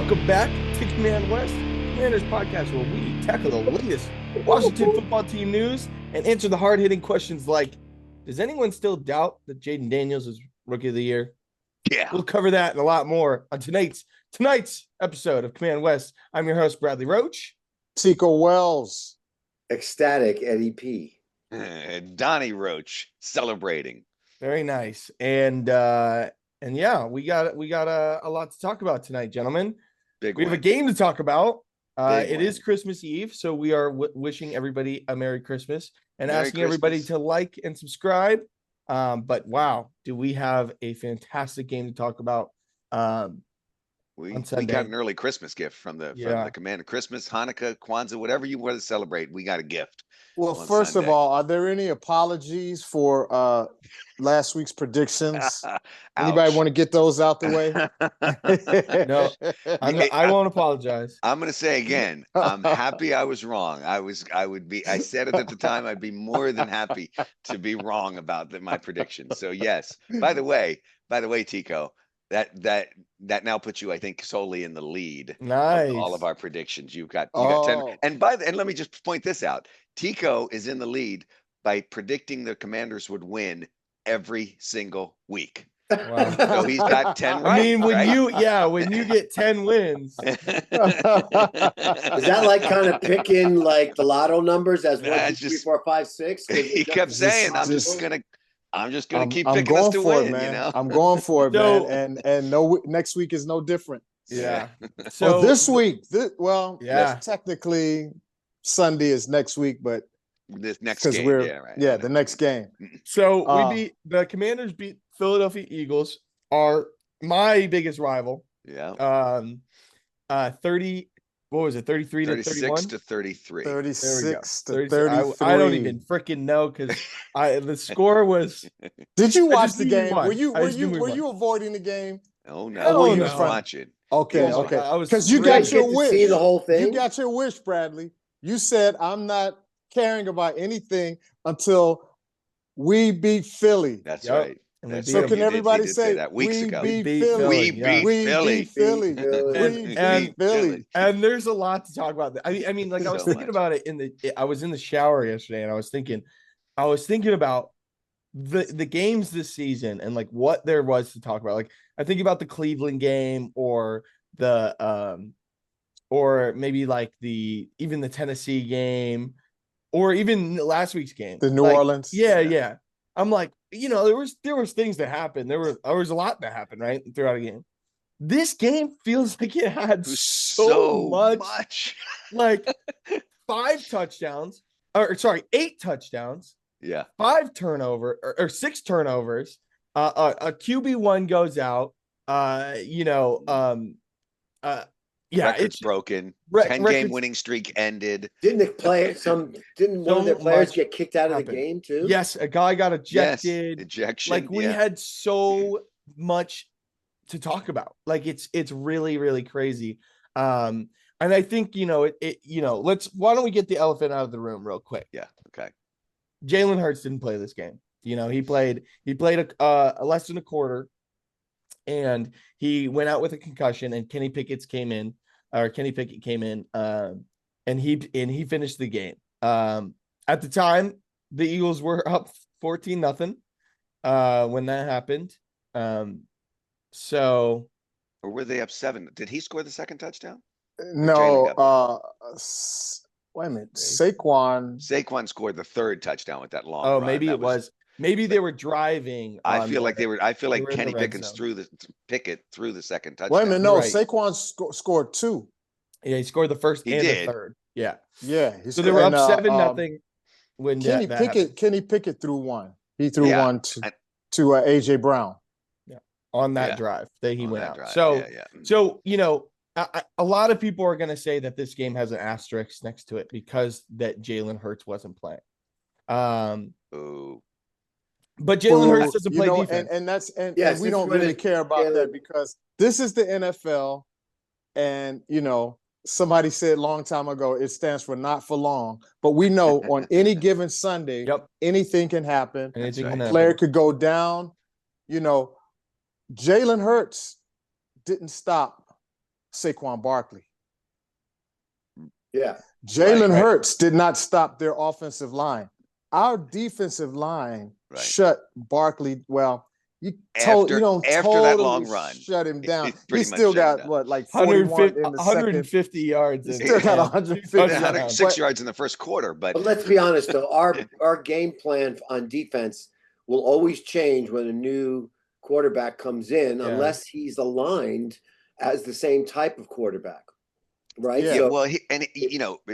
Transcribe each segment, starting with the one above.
Welcome back to Command West, Commanders podcast, where we tackle the latest Washington football team news and answer the hard-hitting questions like, does anyone still doubt that Jayden Daniels is Rookie of the Year? Yeah. We'll cover that and a lot more on tonight's episode of Command West. I'm your host, Bradley Roach. Tico Wells. Ecstatic Eddie P. Donnie Roach celebrating. Very nice. And yeah, we got a lot to talk about tonight, gentlemen. We have a game to talk about. It is Christmas Eve, so we are wishing everybody a Merry Christmas and asking everybody to like and subscribe. But wow, do we have a fantastic game to talk about? We got an early Christmas gift from the Commander. Christmas, Hanukkah, Kwanzaa, whatever you want to celebrate, we got a gift. Well, first Sunday. Of all, are there any apologies for last week's predictions? Anybody want to get those out the way? No, I won't apologize. I'm going to say again, I'm happy I was wrong. I said it at the time, I'd be more than happy to be wrong about my prediction. So yes, by the way, Tico, that now puts you, I think, solely in the lead. Nice. Of all of our predictions. You got 10. And let me just point this out. Tico is in the lead by predicting the Commanders would win every single week. Wow. So he's got 10 right. I mean, when you get 10 wins. Is that like kind of picking like the lotto numbers as 1, 2, 3, 4, 5, 6? He kept saying, I'm just gonna keep picking us to win, man. You know? I'm going for it, man. And no, next week is no different. Yeah. So this week, technically Sunday is next week, but this next game, the next game. So the Commanders beat Philadelphia Eagles, are my biggest rival. Yeah. 30. What was it? 33 to 31? 36 to 33. 36 to 33. I don't even freaking know because the score was. Did you watch the game? Were you avoiding the game? Oh no, he was watching. Okay. Because you got your wish. See the whole thing. You got your wish, Bradley. You said I'm not caring about anything until we beat Philly. That's right. So can everybody say that weeks ago? We beat Philly. We beat Philly. And there's a lot to talk about. I mean, like I was thinking about it I was in the shower yesterday, and I was thinking about the games this season and like what there was to talk about. Like I think about the Cleveland game or or maybe like even the Tennessee game or even last week's game. The New Orleans. Yeah. I'm like, there was things that happened. There was a lot that happened, right? Throughout a game. This game feels like it had so much. Like 8 touchdowns. Yeah. 5 turnovers or 6 turnovers. A QB1 goes out. Record's broken. 10-game winning streak ended. Didn't one of their players get kicked out of the game too? Yes, a guy got ejected. Yes, ejection. Like we had so much to talk about. Like it's really, really crazy. And I think why don't we get the elephant out of the room real quick? Yeah. Okay. Jalen Hurts didn't play this game. He played a less than a quarter. And he went out with a concussion, and Kenny Pickett came in, and he finished the game. At the time, the Eagles were up 14-0 when that happened. Or were they up 7? Did he score the second touchdown? No. Wait a minute. Saquon scored the third touchdown with that long. Oh, maybe it was. Maybe they were driving. I feel like Kenny Pickett threw the second touchdown. Wait a minute, no, right. Saquon scored 2. Yeah, he scored the first and the third. Yeah. So they were up 7-0 when Kenny Pickett threw 1. He threw 1 to AJ Brown. Yeah, on that drive that he went out. So a lot of people are going to say that this game has an asterisk next to it because that Jalen Hurts wasn't playing. But Jalen Hurts doesn't play defense. And we don't really care about that because this is the NFL. And, somebody said a long time ago, it stands for not for long. But we know on any given Sunday, anything can happen. A player could go down. Jalen Hurts didn't stop Saquon Barkley. Yeah. Jalen Hurts did not stop their offensive line. Our defensive line shut Barkley. Well, you don't after that long run, shut him down. He He still got what, like 41 in the 150 yards. He still got 150 106 yards in the first quarter. But let's be honest, though, our game plan on defense will always change when a new quarterback comes in, unless he's aligned as the same type of quarterback. Right. Yeah. So, well,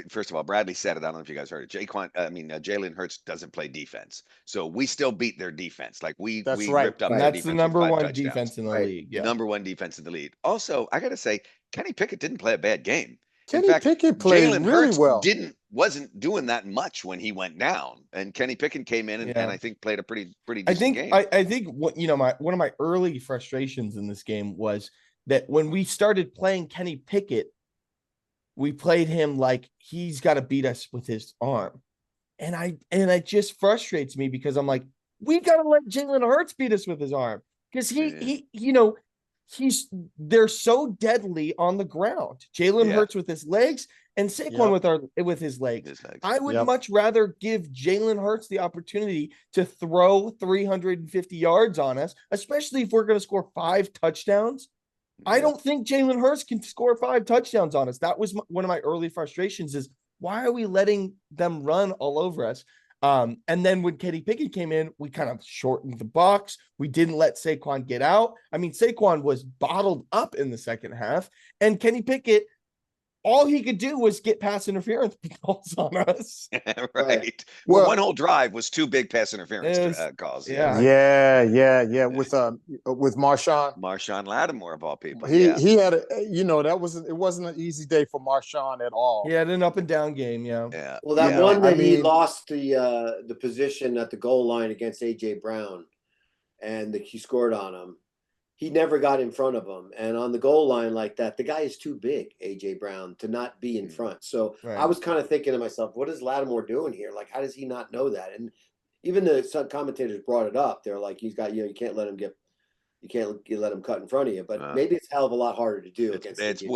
first of all, Bradley said it. I don't know if you guys heard it. Jalen Hurts doesn't play defense, so we still beat their defense. Like we ripped up. And their that's the number one defense in the league. Yeah. Number one defense in the league. Also, I got to say, Kenny Pickett didn't play a bad game. Kenny Pickett played Jalen really Hurts well. Wasn't doing that much when he went down, and Kenny Pickett came in and I think played a pretty decent game. I think what one of my early frustrations in this game was that when we started playing Kenny Pickett, we played him like he's got to beat us with his arm. And it just frustrates me because I'm like, we got to let Jalen Hurts beat us with his arm. Because they're so deadly on the ground. Jalen Hurts with his legs and Saquon with his legs. I would much rather give Jalen Hurts the opportunity to throw 350 yards on us, especially if we're going to score 5 touchdowns. I don't think Jalen Hurts can score 5 touchdowns on us. That was one of my early frustrations is why are we letting them run all over us? And then when Kenny Pickett came in, we kind of shortened the box. We didn't let Saquon get out. I mean, Saquon was bottled up in the second half, and Kenny Pickett, all he could do was get pass interference calls on us. Right. Well, one whole drive was 2 big pass interference calls. Yeah. With Marshawn Lattimore of all people. He had it wasn't an easy day for Marshawn at all. He had an up and down game. Yeah. Well, that one that he lost the position at the goal line against AJ Brown, and he scored on him. He never got in front of him. And on the goal line like that, the guy is too big, AJ Brown, to not be in front. So I was kind of thinking to myself, what is Lattimore doing here? Like, how does he not know that? And even some commentators brought it up. They're like, he's got, you can't let him let him cut in front of you. But maybe it's a hell of a lot harder to do against AJ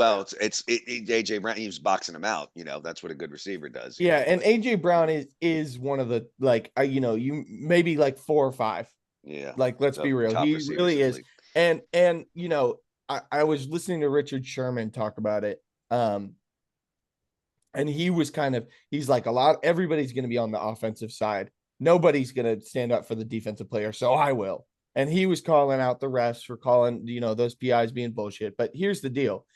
Brown. He was boxing him out. That's what a good receiver does. Yeah, and AJ Brown is one of the you maybe like 4 or 5. Yeah, like let's be real, he really is. And I was listening to Richard Sherman talk about it. And he was he's like everybody's going to be on the offensive side. Nobody's going to stand up for the defensive player. So I will. And he was calling out the refs for calling, those PIs being bullshit. But here's the deal.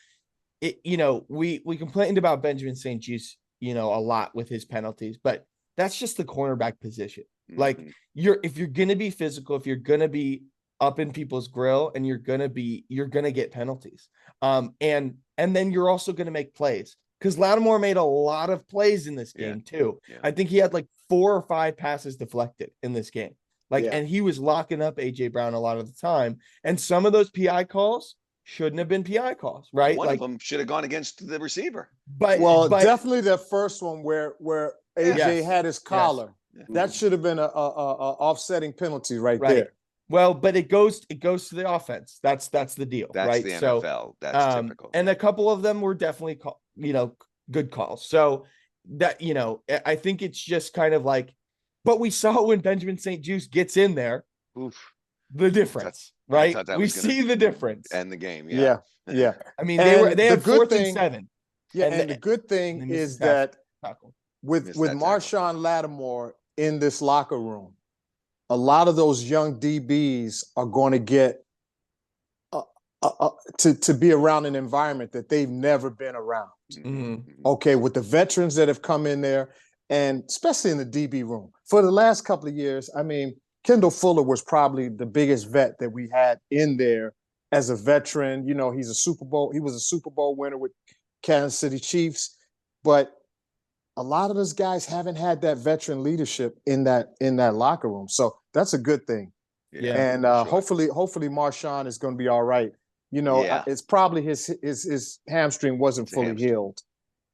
We complained about Benjamin St-Juste, a lot with his penalties, but that's just the cornerback position. Mm-hmm. Like if you're going to be physical, if you're going to be up in people's grill, and you're gonna get penalties. And then you're also gonna make plays because Lattimore made a lot of plays in this game too. Yeah. I think he had like 4 or 5 passes deflected in this game. And he was locking up AJ Brown a lot of the time. And some of those PI calls shouldn't have been PI calls, right? One of them should have gone against the receiver. But definitely the first one where AJ had his collar. Yes. That should have been a offsetting penalty right there. Well, but it goes to the offense. That's the deal, that's right? The NFL. That's typical. And a couple of them were definitely, good calls. So that, I think it's just kind of like, but we saw when Benjamin St-Juste gets in there, the difference, right? We see the difference. And the game, yeah. I mean, they had 4th and 7. Yeah, and the good thing is that with Marshawn Lattimore in this locker room, a lot of those young DBs are going to get to be around an environment that they've never been around. Mm-hmm. Okay, with the veterans that have come in there, and especially in the DB room. For the last couple of years, I mean, Kendall Fuller was probably the biggest vet that we had in there as a veteran. He was a Super Bowl winner with Kansas City Chiefs, but a lot of those guys haven't had that veteran leadership in that locker room. So that's a good thing. Yeah. And hopefully Marshawn is going to be all right. It's probably his hamstring wasn't fully healed.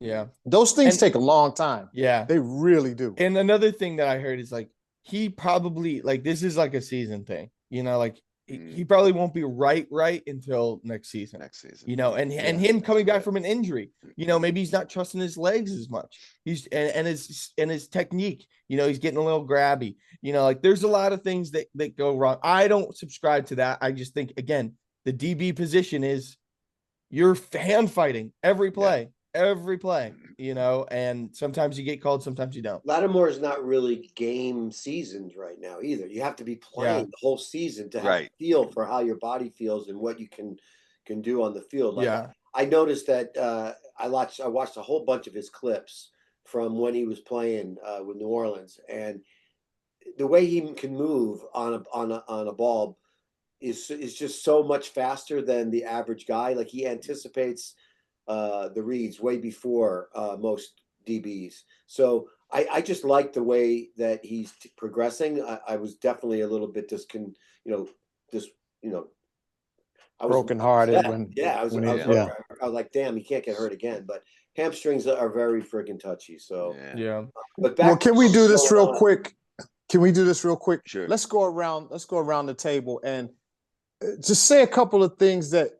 Yeah. Those things take a long time. Yeah. They really do. And another thing that I heard is he probably this is like a season thing, he probably won't be right until next season. You know, and him coming back from an injury, you know, maybe he's not trusting his legs as much. He's and his technique, you know, he's getting a little grabby. You know, like there's a lot of things that go wrong. I don't subscribe to that. I just think, again, the DB position is you're hand fighting every play, you know, and sometimes you get called, sometimes you don't. Lattimore is not really game seasoned right now either. You have to be playing the whole season to have a feel for how your body feels and what you can do on the field. Like I noticed that I watched a whole bunch of his clips from when he was playing with New Orleans, and the way he can move on a ball is just so much faster than the average guy. Like he anticipates the reads way before most DBs. So I just like the way that he's progressing. I was definitely a little bit I was brokenhearted I was like, damn, he can't get hurt again. But hamstrings are very friggin' touchy. So But can we do this real quick? Can we do this real quick? Sure. Let's go around the table and just say a couple of things that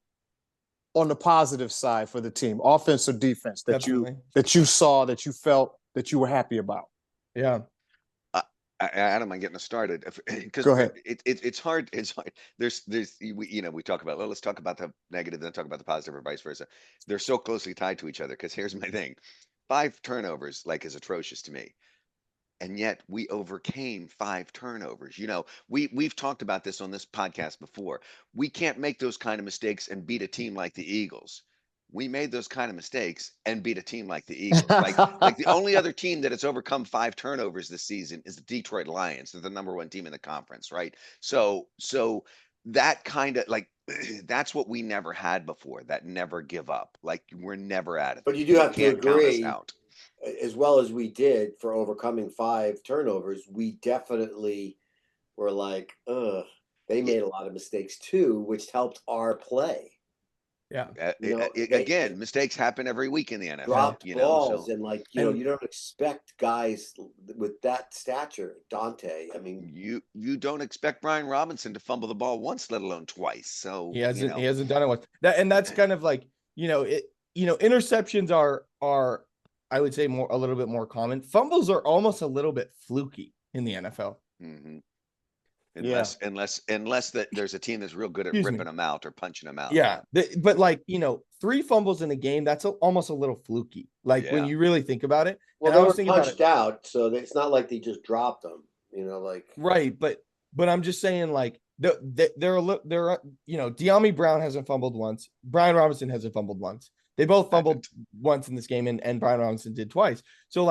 on the positive side for the team, offense or defense, that you saw, that you felt, that you were happy about. Yeah. I don't mind getting us started because go ahead. It's hard. It's hard. We talk about, let's talk about the negative, then talk about the positive, or vice versa. They're so closely tied to each other. Because here's my thing: 5 turnovers is atrocious to me, and yet we overcame 5 turnovers. You know, we've talked about this on this podcast before. We can't make those kind of mistakes and beat a team like the Eagles. We made those kind of mistakes and beat a team like the Eagles. like the only other team that has overcome 5 turnovers this season is the Detroit Lions. They're the #1 team in the conference, right? So that kind of that's what we never had before. That never give up. Like we're never at it. But you do have to agree, as well as we did for overcoming 5 turnovers, we definitely were like, they made a lot of mistakes too, which helped our play. Yeah. Again, mistakes happen every week in the NFL. Dropped balls, and you don't expect guys with that stature, Dante. I mean, you don't expect Brian Robinson to fumble the ball once, let alone twice. So he hasn't done it once. That's kind of like, interceptions are I would say a little bit more common. Fumbles are almost a little bit fluky in the NFL. Mm-hmm. Unless that there's a team that's real good at ripping them out or punching them out. Yeah. But 3 fumbles in a game, that's almost a little fluky. When you really think about it. Well, they were punched out, so it's not like they just dropped them, Right. But I'm just saying, De'Ami Brown hasn't fumbled once. Brian Robinson hasn't fumbled once. They both fumbled once in this game, and Brian Robinson did twice. So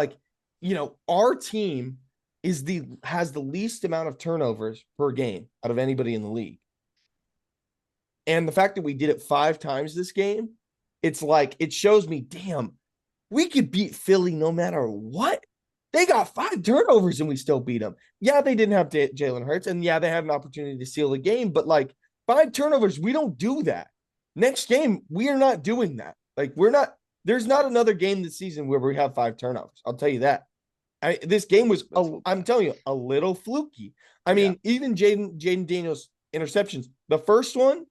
our team has the least amount of turnovers per game out of anybody in the league. And the fact that we did it 5 times this game, it's it shows me, damn, we could beat Philly no matter what. They got 5 turnovers and we still beat them. Yeah, they didn't have Jalen Hurts, and yeah, they had an opportunity to seal the game, but 5 turnovers, we don't do that. Next game, we are not doing that. There's not another game this season where we have 5 turnovers. I'll tell you that. This game was, I'm telling you, a little fluky. I mean, even Jayden Daniels interceptions. The first one,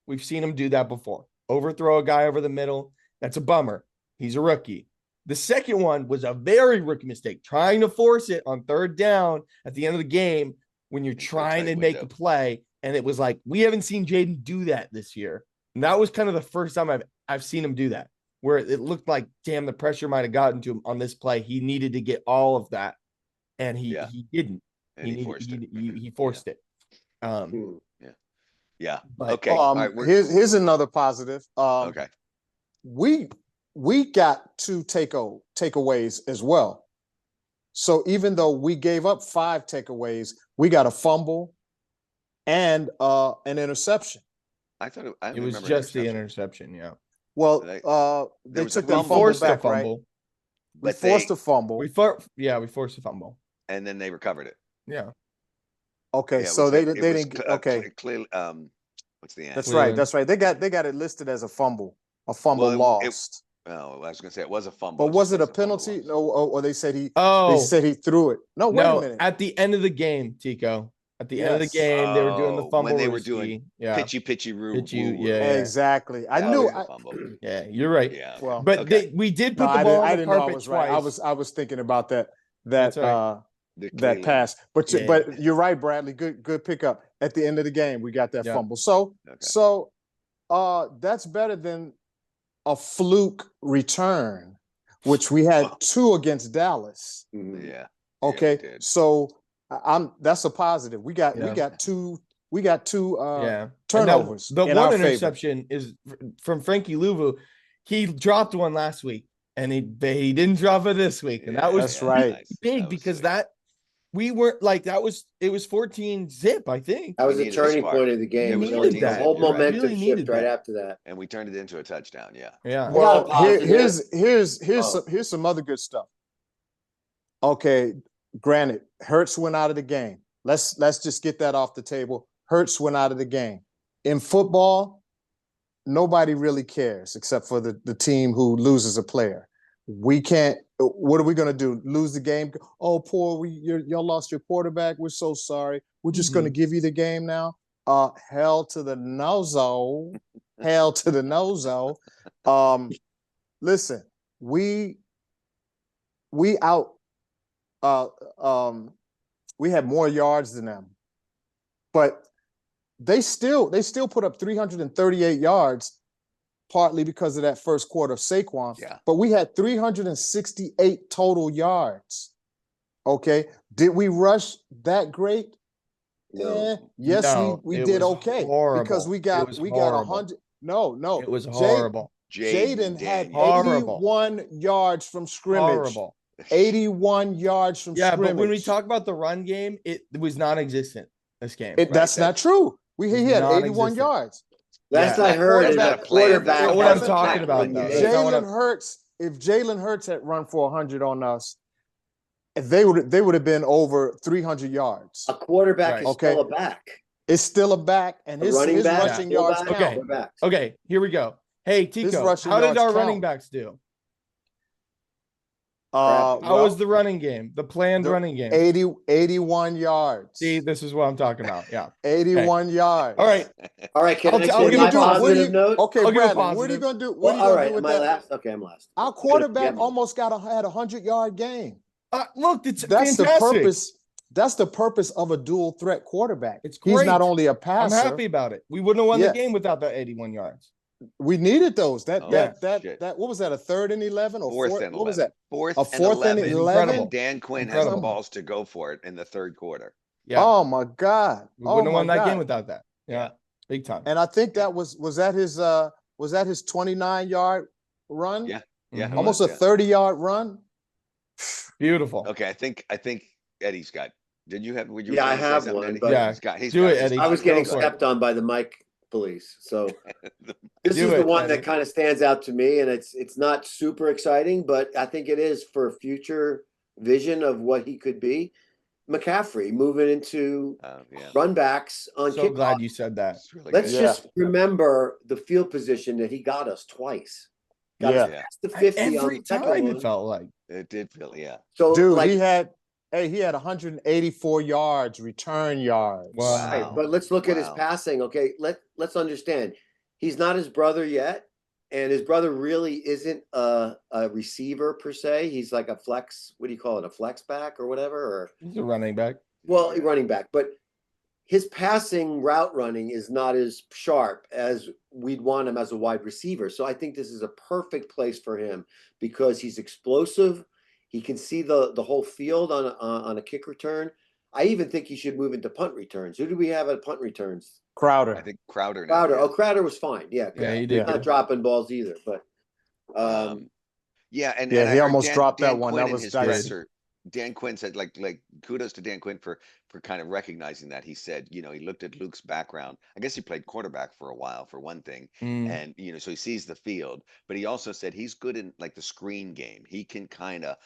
we've seen him do that before. Overthrow a guy over the middle. That's a bummer. He's a rookie. The second one was a very rookie mistake, trying to force it on 3rd down at the end of the game when you're trying to make a play. And it was we haven't seen Jayden do that this year. And that was kind of the first time I've seen him do that, where it looked like, damn, the pressure might have gotten to him on this play. He needed to get all of that, and he didn't. And he forced it. Yeah. But, okay. Here's another positive. Okay. We got 2 takeaways as well. So even though we gave up 5 takeaways, we got a fumble and an interception. I thought it was just the interception. Yeah. Well, they took the fumble back, right? We forced a fumble. We forced a fumble, and then they recovered it. Yeah. Okay, so they didn't. Okay. Clearly, what's the end? That's right. They got it listed as a fumble lost. I was gonna say it was a fumble. But was it a penalty? No, or they said he threw it. No, wait a minute. At the end of the game, Tico, At the end of the Yes. game, they were doing the Oh, fumble. when they were risky. doing yeah, pitchy roo. Pitchy, woo, woo. yeah. Exactly. I That knew was the I fumble. yeah. You're right. Yeah. Okay. well But okay. we did put no, the ball on I the didn't know I carpet was twice. right. I was thinking about that That's right. that pass. But Yeah. but you're right, Bradley. Good pickup. At the end of the game, we got that Yeah. fumble. So Okay. that's better than a fluke return, which we had 2 against Dallas. Mhm. Yeah. Okay, Yeah, we did. so that's a positive. We got two Yeah. turnovers. The in one our favor. interception is from Frankie Louvu. He dropped one last week, and he didn't drop it this week, and that was That's right. Nice. big That was because sweet. we weren't like it was 14 zip, I think. That was We a needed a turning spark. point of the game. It was The 14 that. whole zip, you're right. momentum Really needed shift right that. after that. And we turned it into a touchdown. Yeah. Yeah. Well, positive. here's some other good stuff. Okay, granted, Hurts went out of the game. Let's just get that off the table. Hurts went out of the game. In football, nobody really cares except for the team who loses a player. We can't. What are we going to do? Lose the game? Oh, y'all lost your quarterback. We're so sorry. We're just going to give you the game now. Hell to the nozo. Hell to the nozo. Listen, we out. We had more yards than them, but they still put up 338 yards, partly because of that first quarter of Saquon. Yeah. But we had 368 total yards. Okay, did we rush that great? No. Yes, No, we it did was okay horrible. because we It got was 100. No, It was horrible. Jayden had Horrible. 81 yards from scrimmage. Horrible. 81 yards from Yeah, scrimmage. but when we talk about the run game, it was non-existent this game. That's not true. He had 81 non-existent. yards. Last Yeah. I heard is Quarterback- that quarterback. That's not what has I'm a talking pack about, when you though. hit. That's not what Jalen Hurts, if Jalen Hurts had run for 100 on us, they would have been over 300 yards. A quarterback Right. is Okay. still a back. It's still a back, and A his running back, rushing full yards back, count. Okay. quarterbacks. Okay, here we go. Hey, Tico, rushing how did yards our count. running backs do? How How was the running game? The planned running game? 81 yards. See, this is what I'm talking about. Yeah. 81 yards. All right. All right, can I I'll say give my a positive. positive note? Okay, I'll give a Bradley, what are you positive. gonna do? What Well, are you all gonna right, do with am I that? last? Okay, I'm last. Our quarterback Yeah. almost had a 100-yard game. Look, it's That's fantastic. the purpose. That's the purpose of a dual threat quarterback. It's He's great. not only a I'm passer. happy about it. We wouldn't have won Yeah. the game without the 81 yards. We needed those. That shit. what was that? A 3rd and 11 or Fourth fourth? and 11. What was that? Fourth A and 4th and 11. 11. And Dan Quinn has the Incredible. balls to go for it in the third quarter. Yeah. Oh my God! We wouldn't have won that game God. without that. Yeah. Big time. And I think that was that his 29-yard run? Yeah. Yeah. Mhm. Almost a 30-yard run. Beautiful. Okay, I think Eddie's got. Did you have? Would you? Yeah, I trying to say have something, one, Eddie? but- Yeah. He's Do got it, his Eddie. I was spot. getting Go for it. stepped on by the mic police. So this Do is the it, one Eddie. that kind of stands out to me, and it's not super exciting, but I think it is for future vision of what he could be. McCaffrey moving into Yeah. run backs on So kickoff. glad you said that. It's really Let's good. just remember the field position that he got us twice. Got us Yeah. past the 50 on Every the second time one. it felt like. It did feel. Yeah. So Dude, like, he had 184 yards, return yards. Wow. right, but let's look at his Wow. passing. Okay, let's understand. He's not his brother yet, and his brother really isn't a receiver per se. He's like a flex. What do you call it? A flex back or whatever? Or He's a running back. well, a running back. But his passing route running is not as sharp as we'd want him as a wide receiver. So I think this is a perfect place for him because he's explosive. He can see the whole field on a kick return. I even think he should move into punt returns. Who do we have at punt returns? Crowder. I think Crowder. Crowder. Now, Oh, Crowder was fine. Yeah, Yeah, he he's did. not dropping balls either. But yeah, and Yeah, and I he heard almost dropped that Dan one. Quinn That in was his dicey. presser. Dan Quinn said, like kudos to Dan Quinn for kind of recognizing that. He said, he looked at Luke's background. I guess he played quarterback for a while, for one thing, and so he sees the field. But he also said he's good in like the screen game. He can kind of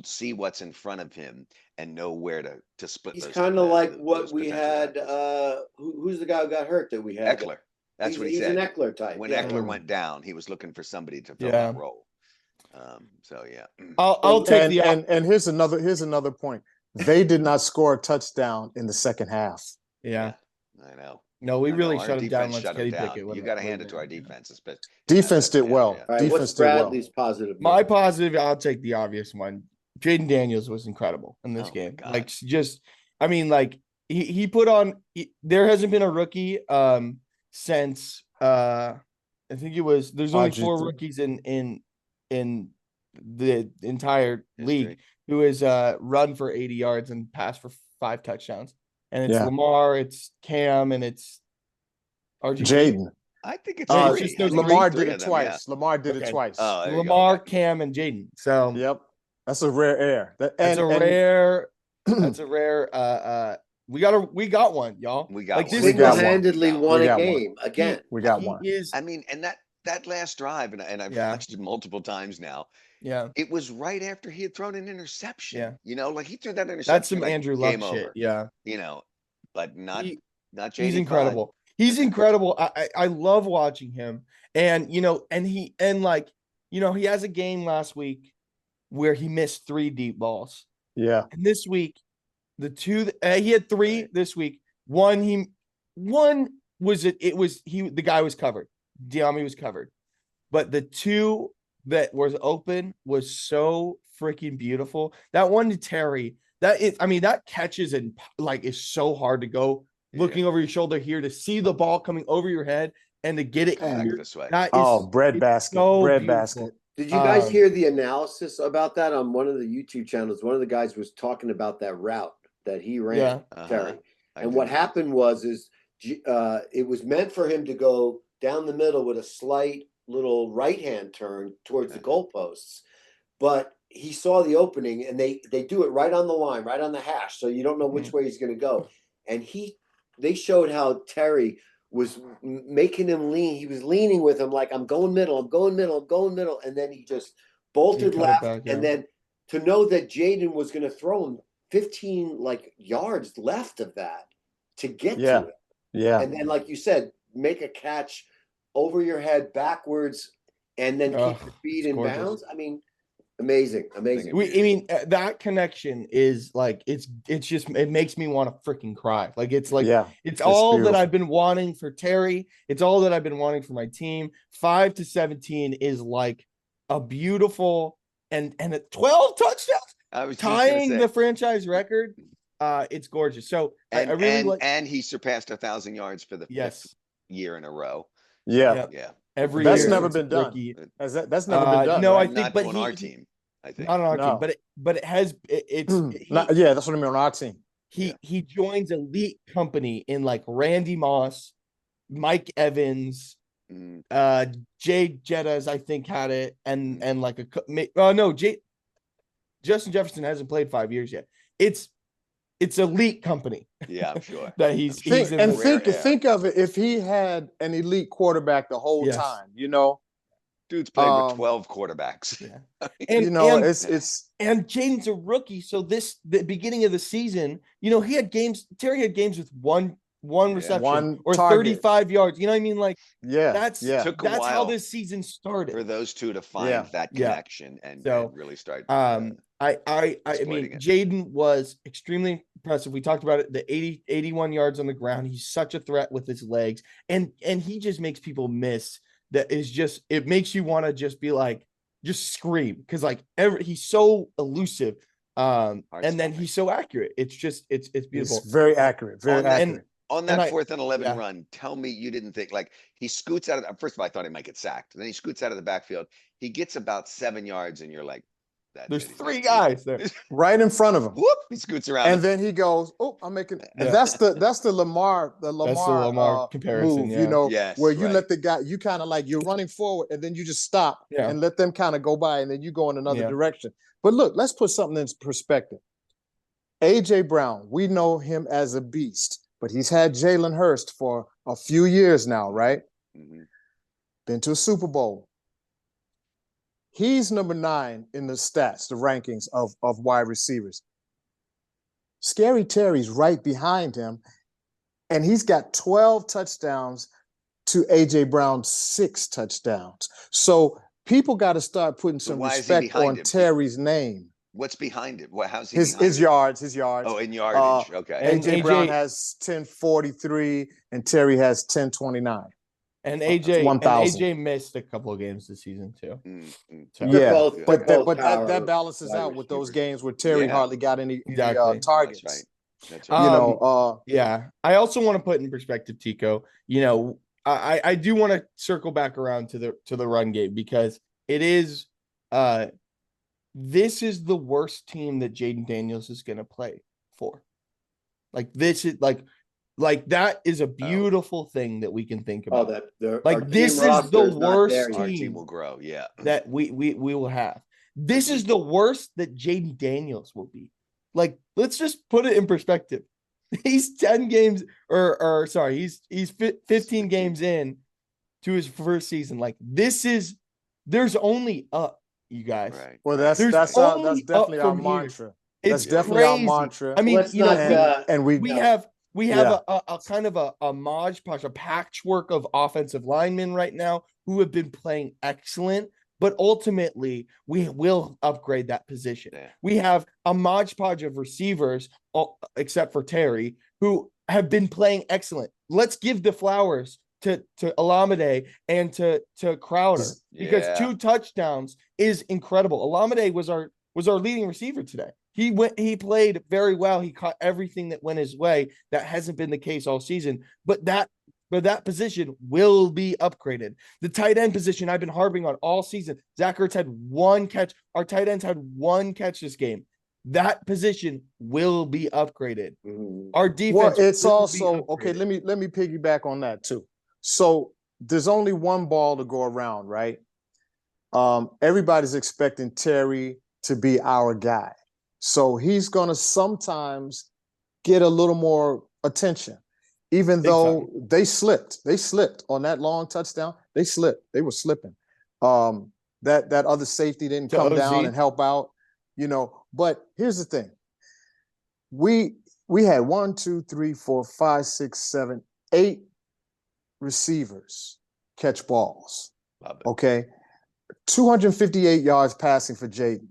see what's in front of him and know where to split. he's those kind of like those what we potential had. tackles. Who's the guy who got hurt that we had? Eckler. That's what he he's said. an Eckler type. When yeah. Eckler went down, he was looking for somebody to fill Yeah. that role. So yeah. I'll take and here's another point. They did not score a touchdown in the second half. Yeah. I know. No, we I really know. Our shut him down defense once shut him Kenny down. Pickett went. You got to hand went it to our down, yeah. defense, especially Defense did second half, well. yeah. All right, Defense what's did well. Bradley's positive? My note? positive, I'll take the obvious one. Jayden Daniels was incredible in this Oh my game. God. Like just, I mean, like he put on. There hasn't been a rookie since I think it was. There's only 4 RG3. rookies in the entire league History. who has run for 80 yards and passed for 5 touchdowns. And it's Yeah. Lamar, it's Cam, and it's RG3. Jayden. I think it's It's three. just I those think Lamar it's three did it of them, yeah. twice. Lamar did it Okay. twice. Oh, there you go. Lamar, Okay. Cam, and Jayden. So Yep. That's a rare air. that's a rare. That's a rare. We got one, y'all. We got like one. this. We got one. Single-handedly We got won one. a We got one. game again. We got he one. is. I mean, and that last drive, and I've Yeah. watched it multiple times now. Yeah. It was right after he had thrown an interception. Yeah. You know, like he threw that interception. That's some like, Andrew Luck game shit. over. Yeah. You know, but not He- not He's JD5. incredible. He's incredible. I love watching him. And he has a game last week where he missed 3 deep balls. Yeah. And this week, the 2 he had 3 Right. this week. One was the guy was covered. Diami was covered. But the 2 that was open was so freaking beautiful. That one to Terry, that catches and like is so hard to go looking over your shoulder here to see the ball coming over your head and to get it Come back here. this way. That is bread it's basket. so bread beautiful. basket. Did you guys Um, hear the analysis about that on one of the YouTube channels? One of the guys was talking about that route that he ran, Yeah. Terry. I And did what know. happened was it was meant for him to go down the middle with a slight little right-hand turn towards the goalposts, but he saw the opening, and they do it right on the line, right on the hash, so you don't know which way he's going to go. And they showed how Terry was making him lean. He was leaning with him like, I'm going middle, I'm going middle, I'm going middle, and then he just bolted He cut it left, back, yeah. and then to know that Jayden was going to throw him 15 yards left of that to get Yeah. to it. Yeah. And then, like you said, make a catch over your head backwards and then keep your feet it's in gorgeous. bounds. I mean, amazing. That connection is like it makes me want to freaking cry. Like it's all beautiful. that I've been wanting for Terry. It's all that I've been wanting for my team. 5-17 is like a beautiful and at 12 touchdowns, I was tying the franchise record. It's gorgeous. So and, I really like. And he surpassed 1,000 yards for the 5th Yes. year in a row. Yeah. Yeah. Every That's year never it's been done. rookie. That's never been done. no, right? I think, not but on our team. I think. not on our No. team, but it has. It's yeah, that's what I mean on our team. he joins elite company in like Randy Moss, Mike Evans, Jay Jettas, I think had it, and like Justin Jefferson hasn't played 5 years yet. It's elite company. Yeah, I'm sure. that he's Think of it if he had an elite quarterback the whole Yes. time, you know. Dude's played with 12 quarterbacks. Yeah. And, it's and Jayden's a rookie, so the beginning of the season, he had games. Terry had games with one reception, one or target. 35 yards. You know what I mean? Like that's Took a that's how while this season started for those two to find that connection and really start. I mean, exploiting it. Jayden was extremely impressive. We talked about it. The 81 yards on the ground. He's such a threat with his legs, and he just makes people miss. That is just, it makes you want to just be like, just scream, because like he's so elusive, and then he's so accurate. It's just it's beautiful. It's very accurate, very accurate. On that 4th and 11 run, tell me you didn't think, like, he scoots out of, first of all, I thought he might get sacked. Then he scoots out of the backfield. He gets about 7 yards, and you're like, there's 3 guys there right in front of him. Whoop! He scoots around, and then he goes, "Oh, I'm making." And that's the Lamar comparison, move. Yes, where you let the guy, you kind of like you're running forward, and then you just stop and let them kind of go by, and then you go in another direction. But look, let's put something in perspective. AJ Brown, we know him as a beast, but he's had Jalen Hurst for a few years now, right? Mm-hmm. Been to a Super Bowl. He's number 9 in the stats, the rankings of wide receivers. Scary Terry's right behind him, and he's got 12 touchdowns to A.J. Brown's 6 touchdowns. So people got to start putting some respect on Terry's name. What's behind it? How's he his behind his it? yards, his yards. Oh, in yardage. Okay. And AJ Brown AJ has 1043 and Terry has 1029. and 1,000. AJ missed a couple of games this season too. So They're Yeah, both- good. but they're both that power balances wide out with those receivers. games where Terry Yeah. hardly got any Exactly. targets. That's right. That's You right. know, Yeah. I also want to put in perspective, Tico, you know, I do want to circle back around to the run game because it is this is the worst team that Jayden Daniels is going to play for. Like this is like that is a beautiful thing that we can think about. Like this is the worst Our team team will grow. Yeah. that we will have. This is the worst that Jayden Daniels will be. Like, let's just put it in perspective. He's 10 games or sorry, he's 15 games in to his first season. Like there's only up, you guys. Right. well, that's There's only definitely up our from here. mantra. It's That's definitely crazy. our mantra. I mean, Let's you know, not, and we we have Yeah. a kind of a modge podge, a patchwork of offensive linemen right now who have been playing excellent, but ultimately we will upgrade that position. Yeah. We have a modge podge of receivers, except for Terry, who have been playing excellent. Let's give the flowers to Olamide and to Crowder because Yeah. 2 touchdowns is incredible. Olamide was our leading receiver today. He played very well. He caught everything that went his way. That hasn't been the case all season, but that position will be upgraded. The tight end position I've been harping on all season. Zach Ertz had 1 catch. Our tight ends had 1 catch this game. That position will be upgraded. Our defense. Well, it's will be also okay. upgraded. Let me piggyback on that too. So there's only one ball to go around, right? Everybody's expecting Terry to be our guy. So he's going to sometimes get a little more attention, even though they slipped on that long touchdown. They slipped. They were slipping. That other safety didn't come down and help out, you know. But here's the thing. We had 1, 2, 3, 4, 5, 6, 7, 8 receivers catch balls. Love it. Okay. 258 yards passing for Jayden.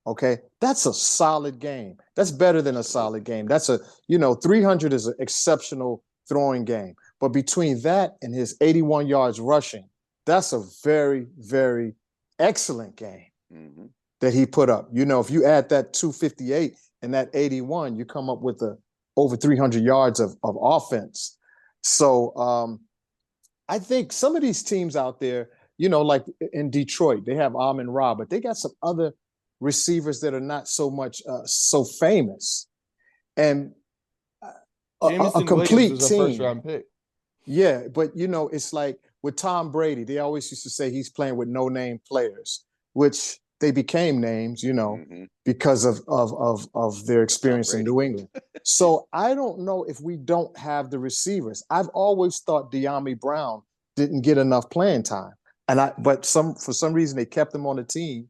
Okay. That's a solid game. That's better than a solid game. That's 300 is an exceptional throwing game. But between that and his 81 yards rushing, that's a very, very excellent game that he put up. You know, if you add that 258 and that 81, you come up with over 300 yards of offense. So I think some of these teams out there, you know, like in Detroit, they have Amon-Ra, but they got some other receivers that are not so much so famous, and a complete was team. A first-round pick. Yeah, but you know, it's like with Tom Brady, they always used to say he's playing with no-name players, which they became names, you know, because of their experience in New England. So I don't know if we don't have the receivers. I've always thought De'Ami Brown didn't get enough playing time, but for some reason they kept him on the team.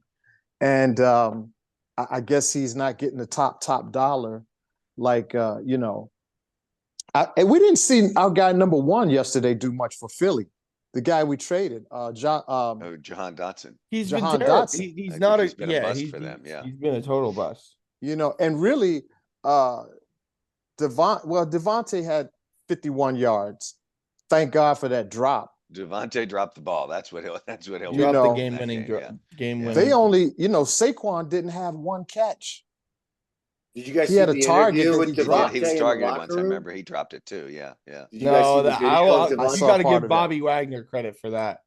And I guess he's not getting the top dollar, like you know. And we didn't see our guy number 1 yesterday do much for Philly. The guy we traded, Jahan Dotson. He's Jahan been terrible. Dotson. He's not he's been a bust for them. Yeah, he's been a total bust. You know, and really, Devontae had 51 yards. Thank God for that drop. Devontae dropped the ball. That's what he'll. Dropped the game-winning game-winning. They only, you know, Saquon didn't have 1 catch. Did you guys He see had a the target interview that with he Devontae dropped. He was in the targeted locker once. I room? remember he dropped it too. Yeah, yeah. Did you guys see the video of you Devontae? got to part give of Bobby Wagner credit for that.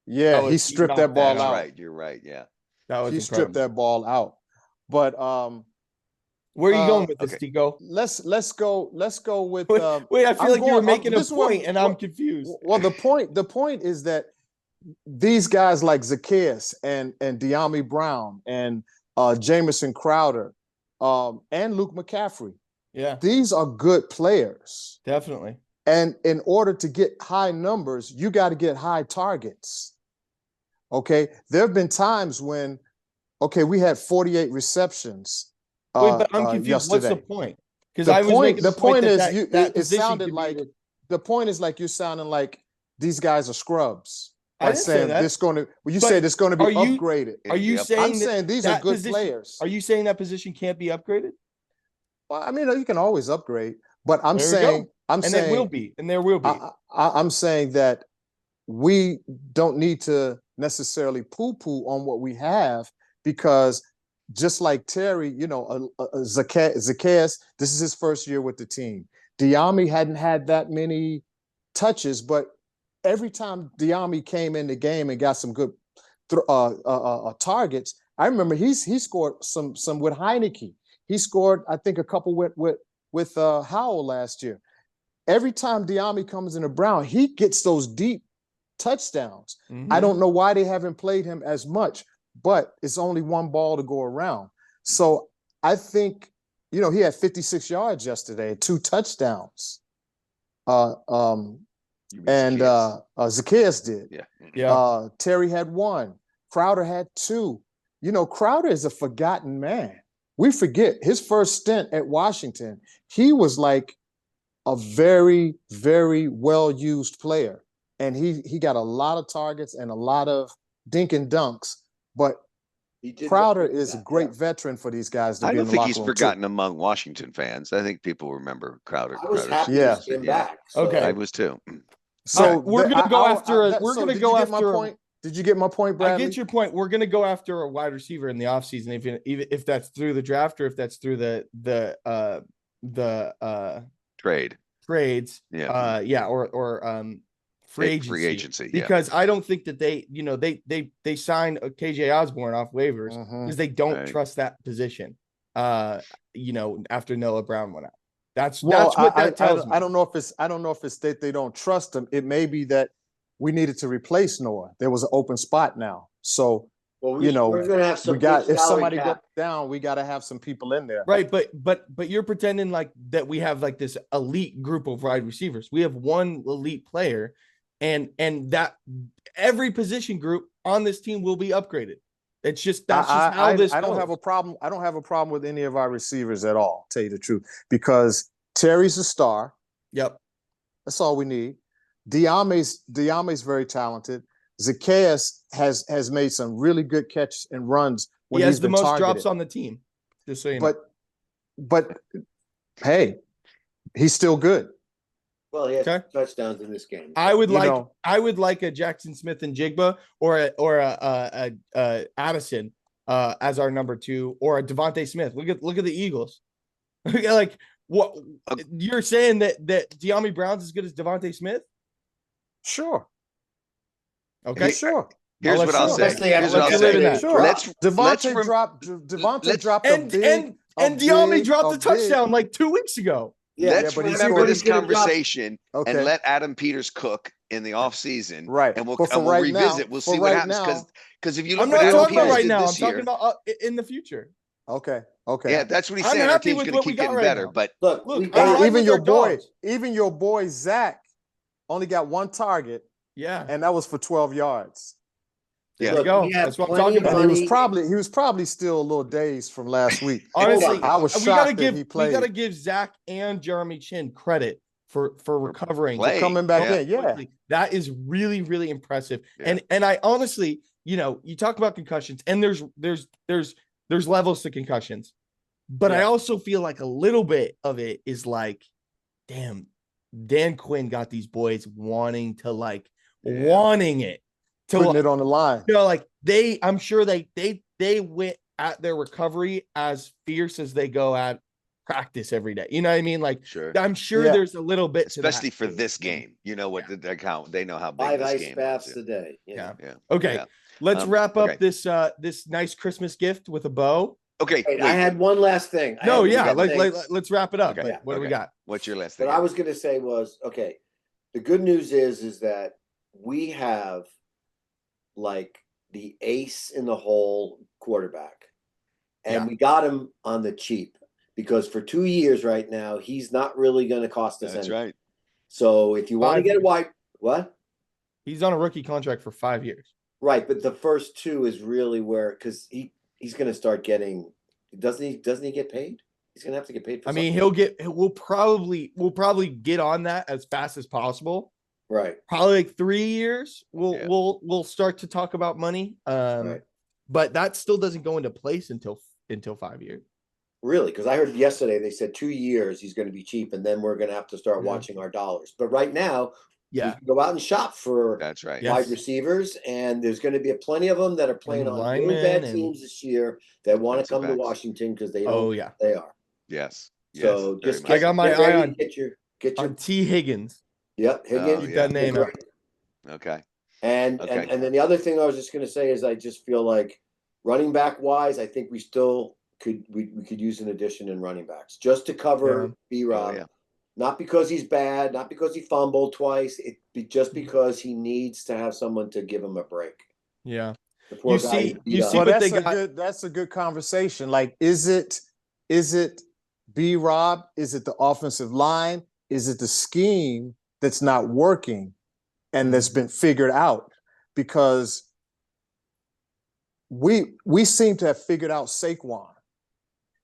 Yeah, he stripped that ball out. Right, you're right. Yeah, that was he incredible. stripped that ball out. But where are you going with this, Tico? Let's go with. Wait, I feel like you were making a point, and I'm confused. Well, the point is that these guys like Zacchaeus and De'Ami Brown and Jamison Crowder and Luke McCaffrey. Yeah, these are good players. Definitely. And in order to get high numbers, you got to get high targets. Okay, there have been times when, we had 48 receptions. Wait, but I'm confused. Yesterday. What's the point? Because the point is it sounded like the point is like you're sounding like these guys are scrubs. I by didn't say saying that. this going to. Well, you But said it's going to be are you- upgraded. Are you Yep. saying I'm that saying these are that good position- players. Are you saying that position can't be upgraded? Well, I mean, you can always upgrade, but I'm There we saying, go. I'm And saying, it will be, and there will be. I'm saying that we don't need to necessarily poo-poo on what we have, because just like Terry, you know, Zacchaeus, this is his first year with the team. Diami hadn't had that many touches, but every time Diami came in the game and got some good targets, I remember he scored some with Heineke. He scored, I think, a couple with Howell last year. Every time Diami comes into Brown, he gets those deep touchdowns. I don't know why they haven't played him as much, but it's only one ball to go around. So I think, you know, he had 56 yards yesterday, 2 touchdowns. Zacchaeus did. Yeah. Terry had 1. Crowder had 2. You know, Crowder is a forgotten man. We forget his first stint at Washington. He was like a very, very well-used player. And he got a lot of targets and a lot of dink and dunks. But Crowder is a great veteran for these guys to I be in don't the think locker he's room forgotten among Washington fans. I think people remember Crowder. I was happy Yeah. to see him back. Okay. I was too. So we're gonna go after. We're gonna did go you get after. my point? Did you get my point, Bradley? I get your point. We're gonna go after a wide receiver in the offseason, if that's through the draft or if that's through the Trade. trades. Yeah. Or free agency. Free agency. Yeah. Because I don't think that they signed KJ Osborne off waivers because they don't trust that position. After Noah Brown went out. That's what that tells me. I don't know if it's that they don't trust him. It may be that we needed to replace Noah. There was an open spot now. So we're gonna have some. If somebody goes down, we got to have some people in there. Right, but you're pretending like that we have like this elite group of wide receivers. We have one elite player, and that every position group on this team will be upgraded. That's just how this goes. I don't have a problem. I don't have a problem with any of our receivers at all, tell you the truth, because Terry's a star. Yep. That's all we need. Diami's very talented. Zacchaeus has made some really good catches and runs when he has he's the been most targeted. drops on the team. Just so you know. But hey, he's still good. Well, he has touchdowns in this game. I would like a Jackson Smith and Jigba or a Addison as our number 2, or a Devontae Smith. Look at the Eagles. Like what you're saying that Diami Brown's as good as Devontae Smith? Sure. Okay. Sure. Here's what I'll say. Here's what I'll say. Sure. Devontae dropped and Diami dropped a touchdown like 2 weeks ago. Let's remember this conversation and let Adam Peters cook in the offseason. Right. And we'll revisit. We'll see what happens. Because if you look at Adam talking Peters about right now, I'm this year, talking about in the future. Okay. Yeah, that's what he's saying. Our team's going to keep getting better. But look, even your boy Zach only got 1 target. Yeah. And that was for 12 yards. There you go. That's what I'm talking about. He was probably still a little dazed from last week. Honestly, I was shocked that he played. We got to give Zach and Jeremy Chin credit for recovering, for coming back in. Yeah, that is really, really impressive. Yeah. And I honestly, you talk about concussions, and there's levels to concussions, but I also feel like a little bit of it is like, damn, Dan Quinn got these boys wanting it. Putting it on the line. I'm sure they went at their recovery as fierce as they go at practice every day. You know what I mean? Like, sure. I'm sure there's a little bit, especially for this game. You know what the account? They know how big 5 this ice game baths is. a day. Yeah. Okay, let's wrap up this nice Christmas gift with a bow. Okay, wait. I had one last thing. Let's wrap it up. Okay. What do we got? What's your last thing? What I was going to say was, okay, the good news is that we have like the ace in the hole quarterback, and we got him on the cheap, because for 2 years right now he's not really going to cost us anything. That's right. So if you want to get he's on a rookie contract for 5 years, right? But the first 2 is really where, because he's going to start getting, doesn't he get paid? He's going to have to get paid for something. We'll probably get on that as fast as possible. Right. Probably like 3 years. Yeah. We'll start to talk about money. Right. But that still doesn't go into place until 5 years. Really? Because I heard yesterday they said 2 years he's going to be cheap, and then we're going to have to start Yeah. watching our dollars. But right now, we Yeah. can go out and shop for That's right. Yeah. wide Yes. receivers, and there's going to be plenty of them that are playing on really linemen bad and teams this year that want to defensive come to backs. Washington because they Oh don't. yeah. They are. Yes. Yes. So very just much I get, got my get eye ready on to get your on T. Higgins. Yep, Higgins. Oh, Keep yeah. that name out. Okay. And Okay. and then the other thing I was just going to say is I just feel like running back wise, I think we still we could use an addition in running backs just to cover B-Rob. Oh, yeah. Not because he's bad, not because he fumbled twice. Just because he needs to have someone to give him a break. Yeah. The poor guy You see Well, what they got. that's a good conversation. Like, is it B-Rob? Is it the offensive line? Is it the scheme that's not working and that's been figured out? Because we seem to have figured out Saquon.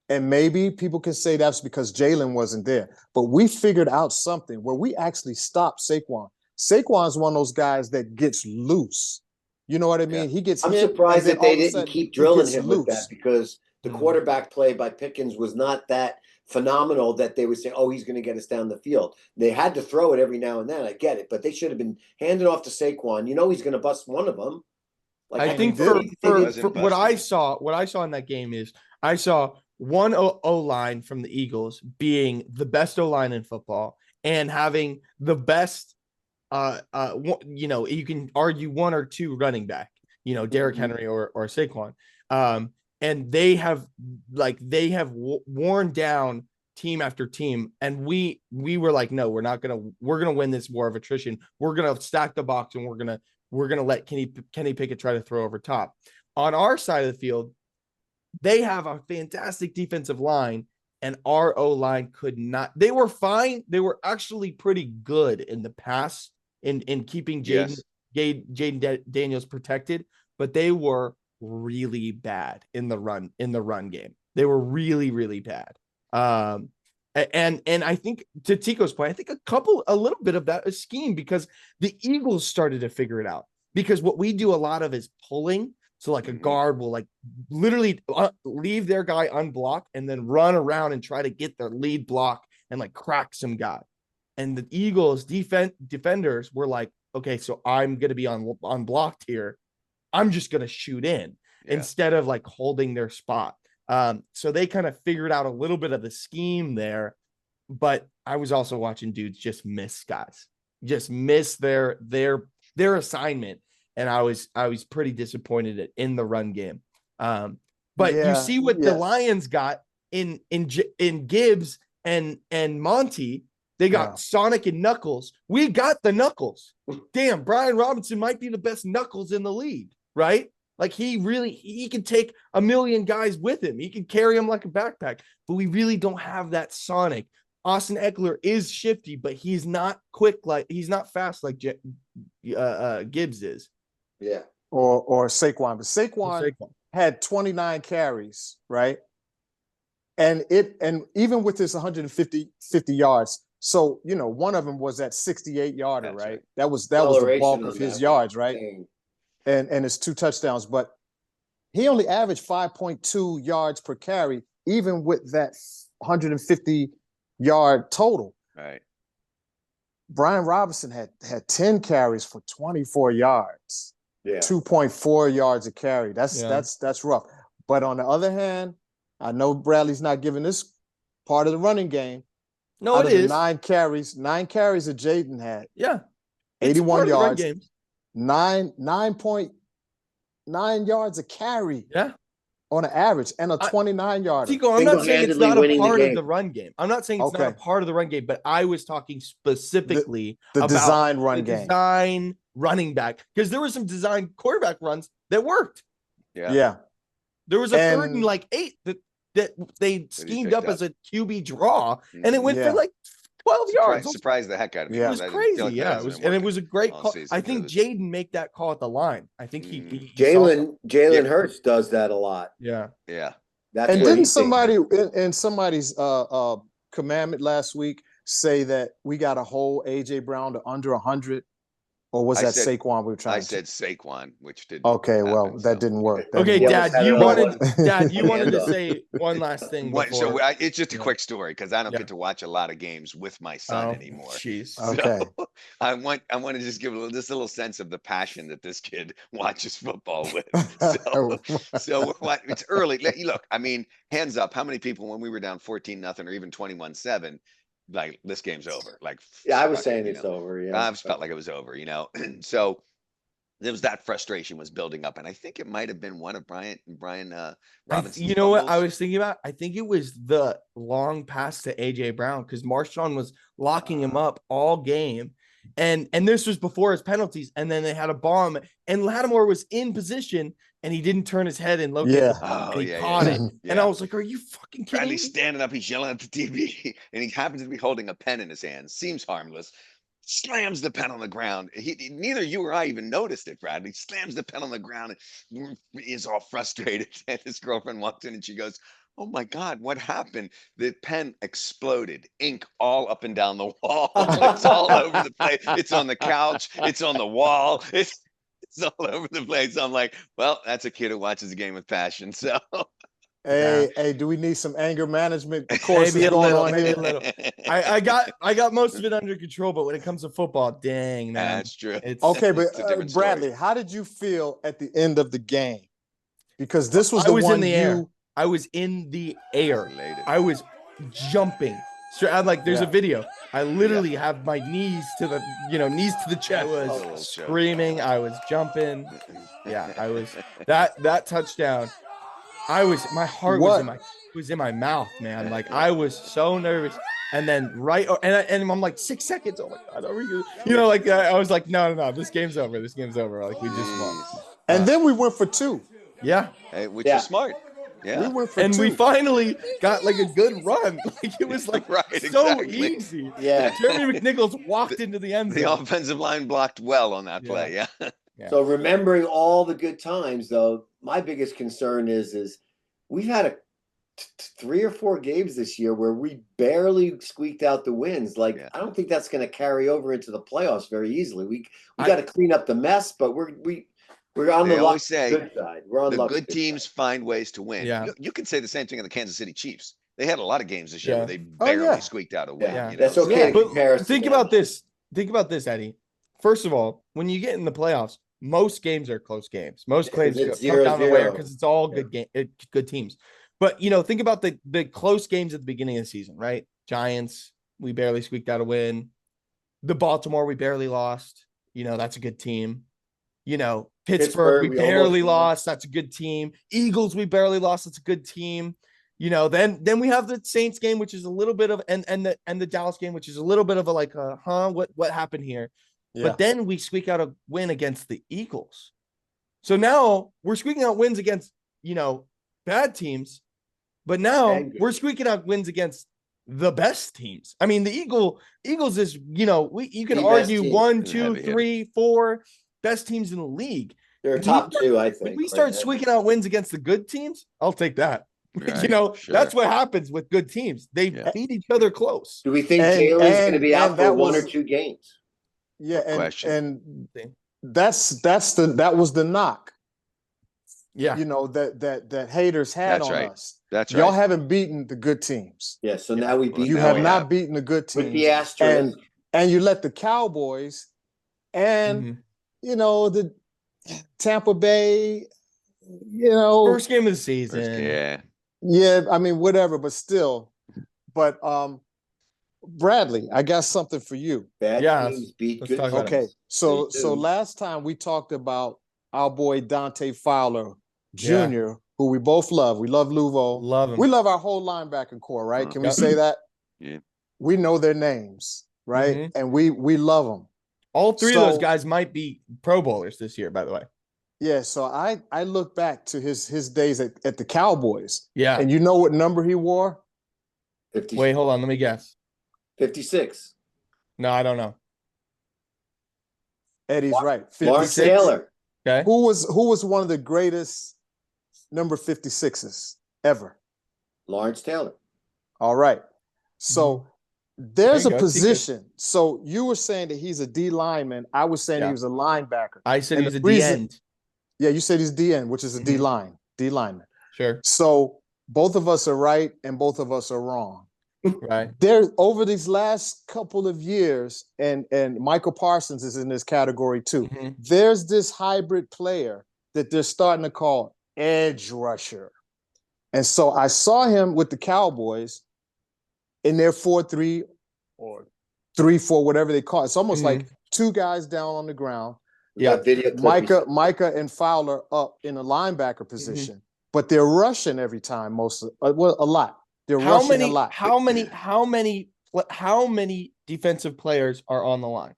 And maybe people can say that's because Jaylen wasn't there. But we figured out something where we actually stopped Saquon. Saquon's one of those guys that gets loose. You know what I mean? Yeah. He gets I'm hit, surprised and then that they all of a didn't sudden, keep he drilling gets him with that loose. because the quarterback play by Pickens was not that phenomenal that they would say, oh, he's going to get us down the field. They had to throw it every now and then. I get it, but they should have been handing off to Saquon. You know he's going to bust one of them. Like, I think did. for Wasn't what I busting. saw in that game is I saw one O line from the Eagles being the best O line in football and having the best you can argue one or two running back, Derrick Henry or Saquon. And they have worn down team after team. And we were like, no, we're going to win this war of attrition. We're going to stack the box and we're going to let Kenny Pickett try to throw over top. On our side of the field, they have a fantastic defensive line, and our O-line could not. They were fine. They were actually pretty good in the pass in keeping Jayden Daniels protected, but they were really bad in the run game. They were really, really bad. And I think, to Tico's point, I think a little bit of that is scheme, because the Eagles started to figure it out. Because what we do a lot of is pulling. So like a guard will like literally leave their guy unblocked and then run around and try to get their lead block and like crack some guy. And the Eagles defenders were like, okay, so I'm going to be unblocked here. I'm just going to shoot in instead of like holding their spot. So they kind of figured out a little bit of the scheme there, but I was also watching dudes just miss guys, just miss their assignment. And I was pretty disappointed in the run game. But you see what the Lions got in Gibbs and Monty. They got Sonic and Knuckles. We got the Knuckles. Damn, Brian Robinson might be the best Knuckles in the league, right? Like he can take a million guys with him. He can carry them like a backpack, but we really don't have that Sonic. Austin Eckler is shifty, but he's not quick. He's not fast like Gibbs is. Yeah. Or Saquon. But Saquon had 29 carries, right? And even with this 50 yards, so one of them was that 68-yarder, right? That was the bulk of his yards, right? And it's 2 touchdowns, but he only averaged 5.2 yards per carry, even with that 150-yard total. Right. Brian Robinson had 10 carries for 24 yards. Yeah. 2.4 yards a carry. That's rough. But on the other hand, I know Bradley's not giving this part of the running game. No, it is 9 carries that Jayden had. Yeah. 81 yards. 9.9 yards a carry. Yeah. On an average, and a 29-yarder. Tico, I'm not saying it's not a part of the run game. I'm not saying it's not a part of the run game, but I was talking specifically the about design run game. Design running back, because there were some design quarterback runs that worked. Yeah. There was a 3rd and 8 that they schemed up as a QB draw, and it went for like 12 yards. Surprised the heck out of me. It was crazy. Like it was a great call. I think Jayden make that call at the line. I think he Jalen Hurts does that a lot. Yeah. That's and didn't somebody in somebody's commandment last week say that we got to hold AJ Brown to under 100 Or was I that said- Saquon we were trying I to? said Saquon, which didn't. Okay, well, happen, that so. didn't work. That Okay, didn't work. Dad, had you it all wanted on- Dad, you wanted to handoff. say one last thing What, before. so it's just a Yeah. quick story because I don't Yeah. get to watch a lot of games with my son Oh, anymore. jeez. Okay. So I want to just give this little sense of the passion that this kid watches football with. So it's early. Look, I mean, hands up. How many people when we were down 14-0 or even 21-7, like this game's over? Like, Yeah, I was fuck it, saying you it's know? over. Yeah. I just felt like it was over, you know. So there was that frustration was building up, and I think it might have been one of Brian Robinson's You know what I fumbles. was thinking about? I think it was the long pass to AJ Brown because Marshawn was locking him up all game. And this was before his penalties. And then they had a bomb, and Lattimore was in position and he didn't turn his head and locate Yeah. the bomb, Oh, and he yeah, caught yeah, it. yeah. And I was like, are you fucking kidding Bradley's me? standing up, he's yelling at the TV, and he happens to be holding a pen in his hand. Seems harmless. Slams the pen on the ground. Neither you or I even noticed it, Bradley. Slams the pen on the ground and is all frustrated. And his girlfriend walks in and she goes, "Oh my God, what happened?" The pen exploded, ink all up and down the wall. It's all over the place. It's on the couch. It's on the wall. It's all over the place. I'm like, well, that's a kid who watches the game with passion. So Hey, do we need some anger management courses Maybe a going little, on maybe here? a little. I got most of it under control, but when it comes to football, dang, man. That's true. It's Okay, but It's a different story. Bradley, how did you feel at the end of the game? Because this was I the was one in the air. you. I was in the air. Elated. I was jumping. So I'm like, there's a Yeah. video. I literally have my knees to the, knees to the chest. I A was little choke. screaming. I was jumping. Yeah, I was that touchdown. My heart What? was in my mouth, man. Like I was so nervous. And then and I'm like 6 seconds. Oh my God, are we gonna, like I was like, no, this game's over. This game's over. Like we just won. Jeez. And then we went for two. Yeah. Hey, which Yeah. is smart. Yeah. We went for And two. we finally got like a good run. Like it was like Right, so exactly. easy. Yeah. Jeremy McNichols walked into the end The zone. offensive line blocked well on that play. Yeah. Yeah. So remembering all the good times, though, my biggest concern is we've had 3 or 4 games this year where we barely squeaked out the wins. Like Yeah. I don't think that's going to carry over into the playoffs very easily. We got to clean up the mess, but we're on They the always say good side. We're on The luck's good teams side. find ways to win. Yeah. You can say the same thing of the Kansas City Chiefs. They had a lot of games this year Yeah. where they Oh, barely yeah. squeaked out a win. Yeah, you that's know, okay. Yeah. To compare us to Think them. about this. Think about this, Eddie. First of all, when you get in the playoffs, most games are close games. Most games It's come down to the wire 0-0. because it's all good teams. But think about the close games at the beginning of the season, right? Giants, we barely squeaked out a win. The Baltimore, we barely lost. That's a good team. Pittsburgh, we we barely almost won. lost. That's a good team. Eagles, we barely lost. That's a good team. Then we have the Saints game, which is a little bit of and the Dallas game, which is a little bit of a like what happened here? Yeah. But then we squeak out a win against the Eagles. So now we're squeaking out wins against, bad teams, but now And good we're squeaking out wins against the best teams. I mean, the Eagles is, you can The best argue team. 1, Heavy 2, hitter. 3, 4 best teams in the league. They're If top we- 2, I If think. we right start now. squeaking out wins against the good teams, I'll take that. Right, sure. That's what happens with good teams. They Yeah. beat each other close. Do we think And- Jalen's going to and- be out and for that 1 or was- 2 games? Yeah, Good question. and that was the knock. Yeah. That haters had That's on right. us. That's Y'all right. haven't beaten the good teams. Yeah, so now we Well, beat You now have we not have. beaten the good with teams. the asterisk. and you let the Cowboys and Mhm. the Tampa Bay, Oh. First game of the First- season. yeah. I mean, whatever, but still. But Bradley, I got something for you. Bad Yeah, teams beat let's good talk teams. about it. Okay, so They do. last time we talked about our boy Dante Fowler Yeah. Jr., who we both love. We love Luvo. Love him. We love our whole linebacker core, right? Can we Yep. say that? Yeah. We know their names, right? Mhm. And we love them. All three of those So- guys might be Pro Bowlers this year, by the way. Yeah, so I look back to his days at the Cowboys, Yeah. and you know what number he wore? 50, Wait, hold on. Let me guess. 56. No, I don't know. Eddie's right. Lawrence 56. Taylor. Okay. Who was one of the greatest number 56s ever? Lawrence Taylor. All right. So There's There a you go. position. So you were saying that he's a D lineman. I was saying Yeah. he was a linebacker. I said And he's the a D reason- end. Yeah, you said he's D end, which is a D Mhm. line, D lineman. Sure. So both of us are right and both of us are wrong. Right. There, over these last couple of years, and Michael Parsons is in this category too. Mhm. There's this hybrid player that they're starting to call edge rusher. And so I saw him with the Cowboys in their 4-3 or 3-4, whatever they call it. It's almost like two guys down on the ground. We got video Micah and Fowler up in a linebacker position, but they're rushing every time. A lot. They're rushing a lot. How many defensive players are on the line?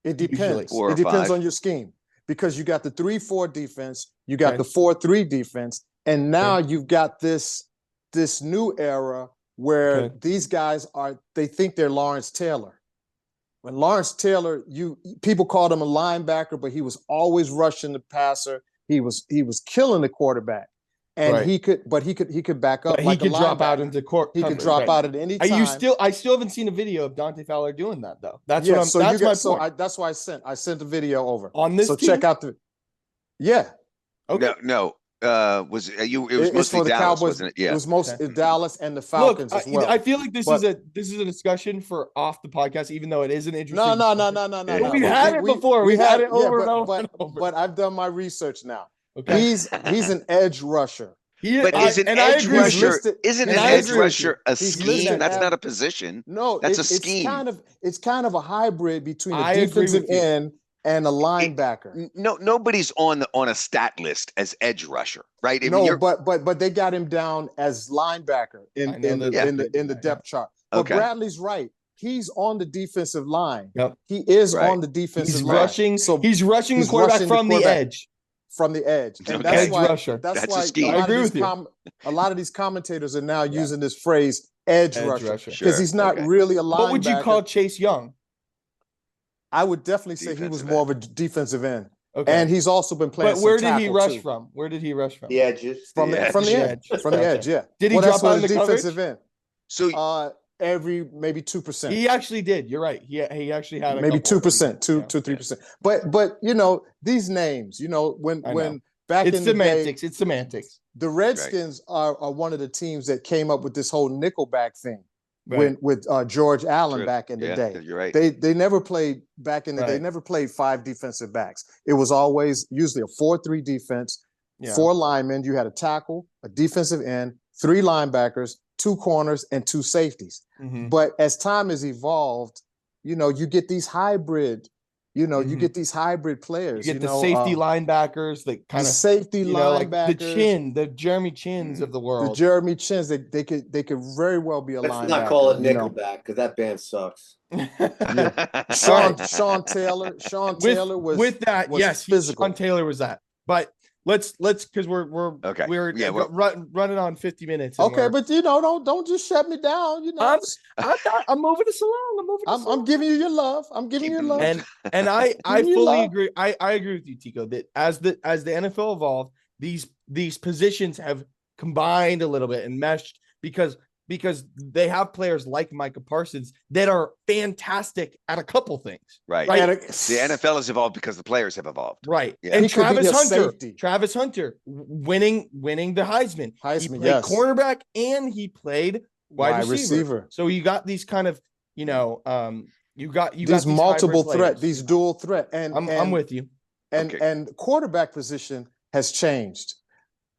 It usually depends. 4 or It depends 5. on your scheme, because you got the 3-4 defense, you got Okay. the 4-3 defense, and now you've got this new era where these guys they think they're Lawrence Taylor. When Lawrence Taylor, people called him a linebacker, but he was always rushing the passer. He was killing the quarterback, and he could back up. But like he could a drop out linebacker. into court. He could drop out at any time. I still haven't seen a video of Dante Fowler doing that though. That's yeah, what I'm. so that's you my got, so point. that's why I sent the video over On this So team? check out the. Yeah, Okay. No. Was you? It was it's mostly for the Dallas, Cowboys. wasn't it? Yeah. It was mostly Okay. Dallas and the Look, Falcons as well. I feel like this But- is a discussion for off the podcast, even though it is an interesting. No. discussion. Yeah. But we've had it before. We've had it over and over but, and over. But I've done my research now. Okay. He's an edge rusher. But is an edge He's rusher? listed- Isn't and an I edge agree with rusher you. a He's scheme? listed That's as- not a position. No, That's a scheme. It's kind of a hybrid between I a agree defensive with you. end and a linebacker. No, nobody's on a stat list as edge rusher, right? I mean, No, you're- but they got him down as linebacker I know in that they the did that, depth chart. But Okay. Bradley's right. He's on the defensive line. Yep. He is Right. on the defensive He's line. rushing. So He's rushing the he's quarterback rushing the from the quarterback. edge. from the edge. And Okay. that's Edge why rusher. that's That's a why scheme. I agree with you. a lot of these commentators are now Yeah. using this phrase edge, Edge rusher rusher. because Sure. he's not Okay. really a linebacker. What would you call Chase Young? I would definitely say he was Defensive more of a defensive end. Okay. And he's also been playing But where some did he tackle, rush too. from? Where did he rush from? The edges. From the Yeah. edge. From the Okay. edge, yeah. Did he Well, that's drop out what in a the defensive coverage? end. So Every maybe 2%. He actually did. You're right. He actually had a Maybe couple of them. 2%, 2 Yeah. to 3%. But these names, when I know. back It's in the day, semantics. It's semantics. the Redskins are one of the teams that came up with this whole nickelback thing Right. with George Allen True. back in the yeah, day. you're right. They never played back in the day. Right. Never played 5 defensive backs. It was always usually a 4-3 defense, Yeah. 4 linemen. You had a tackle, a defensive end, 3 linebackers, 2 corners, and 2 safeties. Mhm. But as time has evolved, you get these hybrid. You Mhm. get these hybrid players. You get the safety linebackers that kind the of safety like linebackers, the Jeremy Chins of the the world. Jeremy Chins. They could very well be a Let's linebacker. not call it you know. Nickelback because that band sucks. Sean Taylor. Sean Taylor was with that. was Yes, physical. Sean Taylor was that. But let's because we're Okay. we're Yeah, well- running on 50 minutes. and Okay, we're- but don't just shut me down. I'm moving us along. I'm giving you your love. I'm giving you your love. And I Give me fully love. agree. I agree with you, Tico, that as the NFL evolved, these positions have combined a little bit and meshed because they have players like Micah Parsons that are fantastic at a couple things. Right. Right. The NFL has evolved because the players have evolved. Right. Yeah. And He could be Travis a Hunter winning the Heisman. He Heisman, played yes. cornerback and he played wide receiver. So you got these kind of, you got these multiple hybrid threat, players. these dual threat. And I'm with you. And Okay. and quarterback position has changed.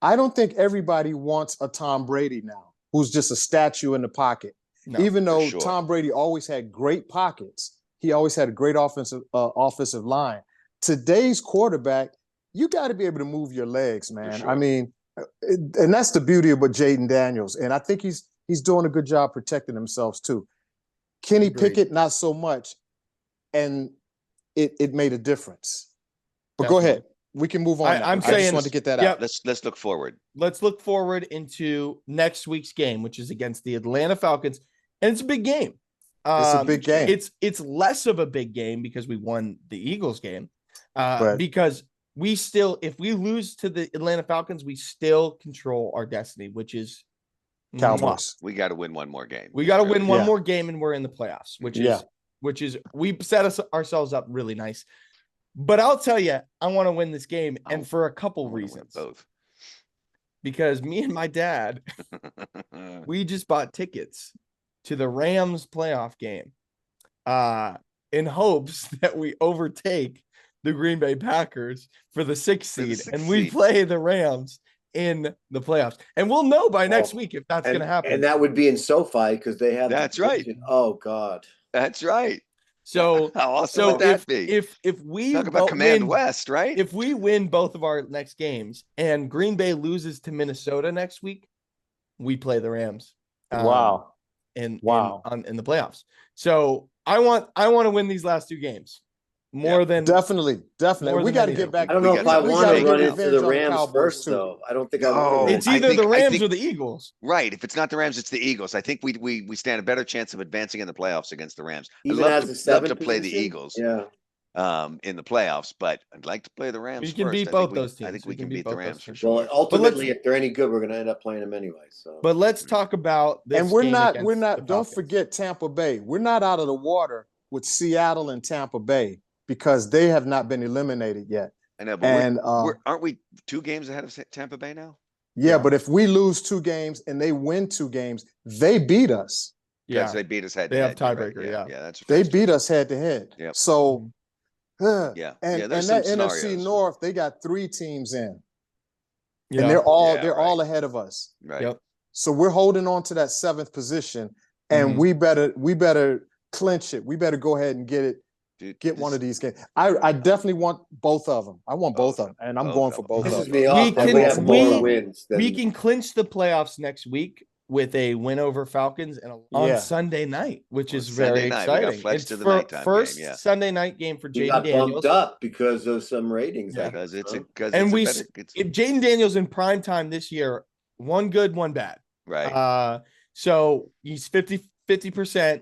I don't think everybody wants a Tom Brady now, who's just a statue in the pocket. No, Even though sure. Tom Brady always had great pockets, he always had a great offensive line. Today's quarterback, you got to be able to move your legs, man. sure. I mean, and that's the beauty about Jayden Daniels, and I think he's doing a good job protecting himself too. Kenny Agreed. Pickett, not so much, and it made a difference. But Definitely. go ahead. We can move on. now. I'm I saying- just wanted to get that Yep. out. Let's look forward. Let's look forward into next week's game, which is against the Atlanta Falcons, and it's a big game. It's a big game. It's less of a big game because we won the Eagles game. Right. Because if we lose to the Atlanta Falcons, we still control our destiny, which is Cowboys. We got to win one more game. We got to win one Yeah. more game and we're in the playoffs, which is we set ourselves up really nice. But I'll tell you, I want to win this game, and for a couple reasons. Both. Because me and my dad, we just bought tickets to the Rams playoff game, in hopes that we overtake the Green Bay Packers for the 6th seed, and we play the Rams in the playoffs. And we'll know by next week if that's going to happen. And that would be in SoFi because they have. That's right. Oh God. That's right. So how awesome would that be? If we talk about Command West, right? If we win both of our next games and Green Bay loses to Minnesota next week, we play the Rams. Wow. In the playoffs. So I want to win these last 2 games. More than definitely. We got to get back. I don't know if I want to run into the Rams first, though. I don't think I want to. It's either the Rams or the Eagles. Right. If it's not the Rams, it's the Eagles. I think we stand a better chance of advancing in the playoffs against the Rams. Even I'd love to play the Eagles. Yeah. In the playoffs, but I'd like to play the Rams. We can beat both those teams. I think we can beat the Rams for sure. Well, ultimately, if they're any good, we're going to end up playing them anyway. So, but let's talk about this. And we're not. Don't forget Tampa Bay. We're not out of the water with Seattle and Tampa Bay because they have not been eliminated yet. I know, but aren't we 2 games ahead of Tampa Bay now? Yeah, but if we lose 2 games and they win 2 games, they beat us. Yeah, they beat us head. They have tiebreaker. Right. Yeah, that's. They beat us head to head. Yep. So. And that NFC North, they got 3 teams in, yeah. and they're all ahead of us. Right. Yep. So we're holding on to that 7th position, and we better clinch it. We better go ahead and get it. Dude, one of these games. I definitely want both of them. I want both of them, and I'm going for both of them. We can clinch the playoffs next week with a win over Falcons and on Sunday night, which is very exciting. It's the first Sunday night game for Jayden Daniels. Bumped up because of some ratings. Yeah. If Jayden Daniels in prime time this year, one good, one bad. Right. So he's 50%.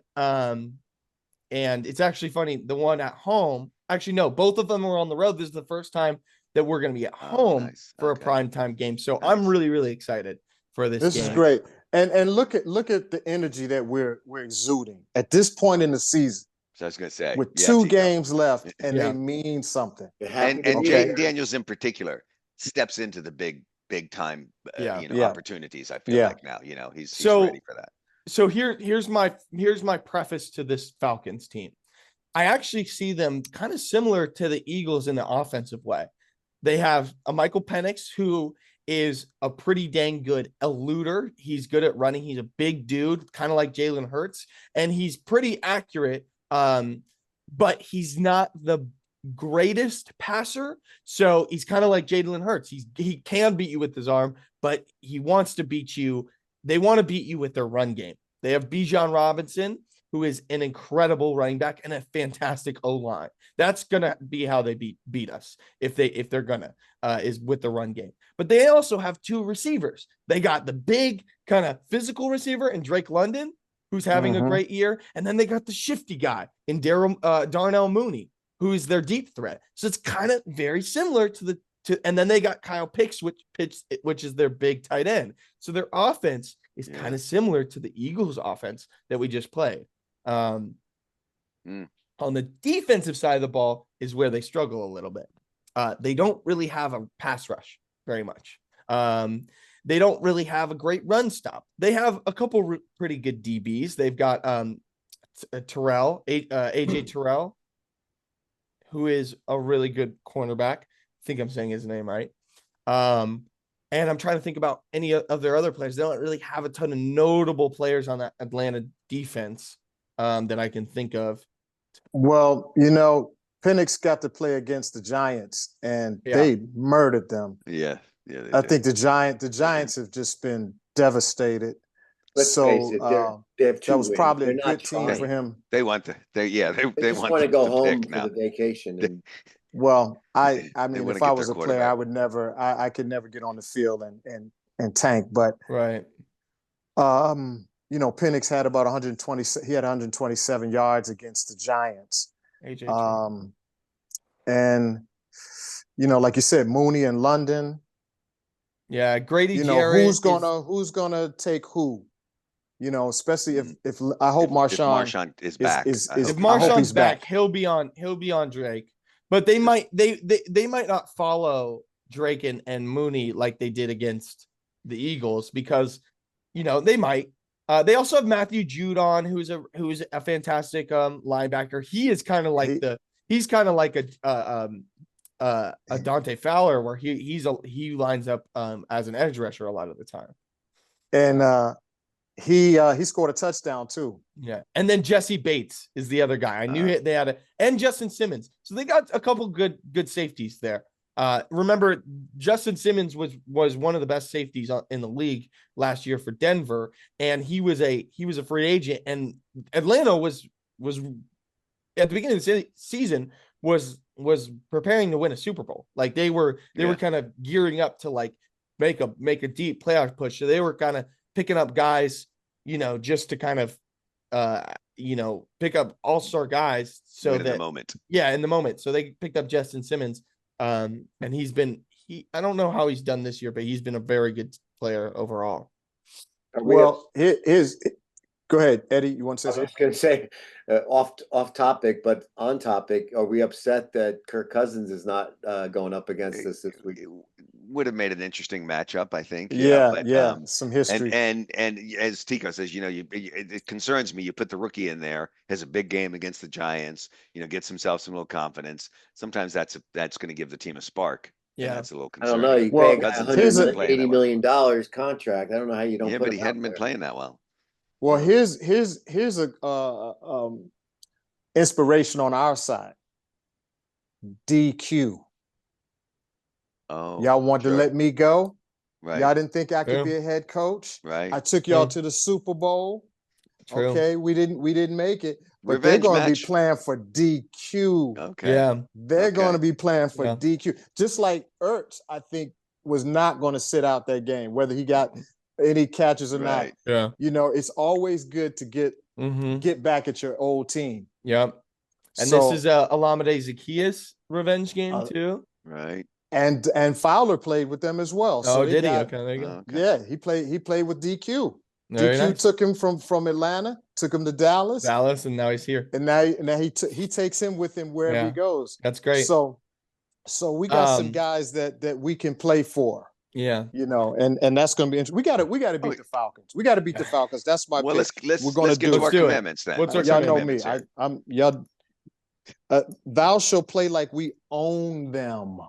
And it's actually funny. The one at home, actually, no, both of them were on the road. This is the first time that we're going to be at home for a primetime game. So I'm really, really excited for this game. This is great. And look at the energy that we're exuding at this point in the season. So I was going to say, with 2 games left, and they mean something. And Jayden Daniels in particular steps into the big time, opportunities. I feel like now, he's ready for that. So here's my preface to this Falcons team. I actually see them kind of similar to the Eagles in the offensive way. They have a Michael Penix who is a pretty dang good eluder. He's good at running. He's a big dude, kind of like Jalen Hurts, and he's pretty accurate. But he's not the greatest passer. So he's kind of like Jalen Hurts. He can beat you with his arm, but he wants to beat you. They want to beat you with their run game. They have Bijan Robinson, who is an incredible running back and a fantastic O-line. That's gonna be how they beat us if they're gonna is with the run game. But they also have 2 receivers. They got the big kind of physical receiver in Drake London, who's having a great year, and then they got the shifty guy in Darnell Mooney, who is their deep threat. So it's kind of very similar and then they got Kyle Pitts, which is their big tight end. So their offense is kind of similar to the Eagles' offense that we just played. On the defensive side of the ball is where they struggle a little bit. They don't really have a pass rush very much. They don't really have a great run stop. They have a couple pretty good DBs. They've got Terrell, AJ Terrell, who is a really good cornerback. I think I'm saying his name right. And I'm trying to think about any of their other players. They don't really have a ton of notable players on that Atlanta defense that I can think of. Well, Penix got to play against the Giants, and they murdered them. Yeah. I think the Giants have just been devastated. Let's face it, they have 2 that was wins. probably They're a good team for him. They want they want to go home for the vacation. Well, I mean, if I was a player, I would never. I could never get on the field and tank. But Penix had about 120. He had 127 yards against the Giants. And like you said, Mooney and London. Yeah, Grady You know, Jarrett who's gonna take who? You know, especially if I hope If Marshawn Marshawn is is back, is, I is if hope I hope Marshawn's he's back. he'll be on Drake. But they might they might not follow Drake and Mooney like they did against the Eagles because they might. They also have Matthew Judon, who's a fantastic linebacker. He is kind of like he's kind of like a Dante Fowler where he lines up as an edge rusher a lot of the time. And he scored a touchdown too. Yeah. And then Jesse Bates is the other guy. I knew they had and Justin Simmons. So they got a couple good safeties there. Remember, Justin Simmons was one of the best safeties in the league last year for Denver, and he was a free agent. And Atlanta was at the beginning of the season was preparing to win a Super Bowl. Like they were kind of gearing up to like make a deep playoff push. So they were kind of picking up guys, just to kind of pick up all-star guys so in that the moment. Yeah, in the moment. So they picked up Justin Simmons. And I don't know how he's done this year, but he's been a very good player overall. Well, go ahead, Eddie. You want to say I was something? just going to say off topic, but on topic. Are we upset that Kirk Cousins is not going up against us this week? It would have made an interesting matchup, I think. Yeah, some history. And as Tico says, it concerns me. You put the rookie in there, has a big game against the Giants. Gets himself some little confidence. Sometimes that's going to give the team a spark. Yeah, that's a little I don't concerning. know. You Well, pay a guy here's $180 million contract. I don't know how you don't. Yeah, put but he him hadn't out been there. playing that well. Well, here's a inspiration on our side. DQ. Oh, Y'all wanted to let me go. Right. Y'all didn't think I could True. be a head coach. Right. I took y'all to the Super Bowl. True. Okay, we didn't make it, but Revenge they're going to match. be playing for DQ. Okay. Yeah. They're going to Okay. be playing for Yeah. DQ. Just like Ertz, I think, was not going to sit out that game, whether he got any catches or Right. not. Yeah. It's always good to get back at your old team. Yep. And So, this is Olamide Zaccheaus revenge game too. Right. and Fowler played with them as well. Oh, So did he? Okay, there you go. Okay. Yeah, he played with DQ. Very DQ nice. took him from Atlanta, took him to Dallas, and now he's here. and now he takes him with him wherever he goes. That's great. So we got some guys that we can play for. Yeah. And that's going to be interesting. We got to beat the Falcons. We got to beat the Falcons. That's my Well, pick. let's We're going to get do to our do it. commitments then. What's our y'all know me. commitments here? I'm y'all. Thou shall play like we own them.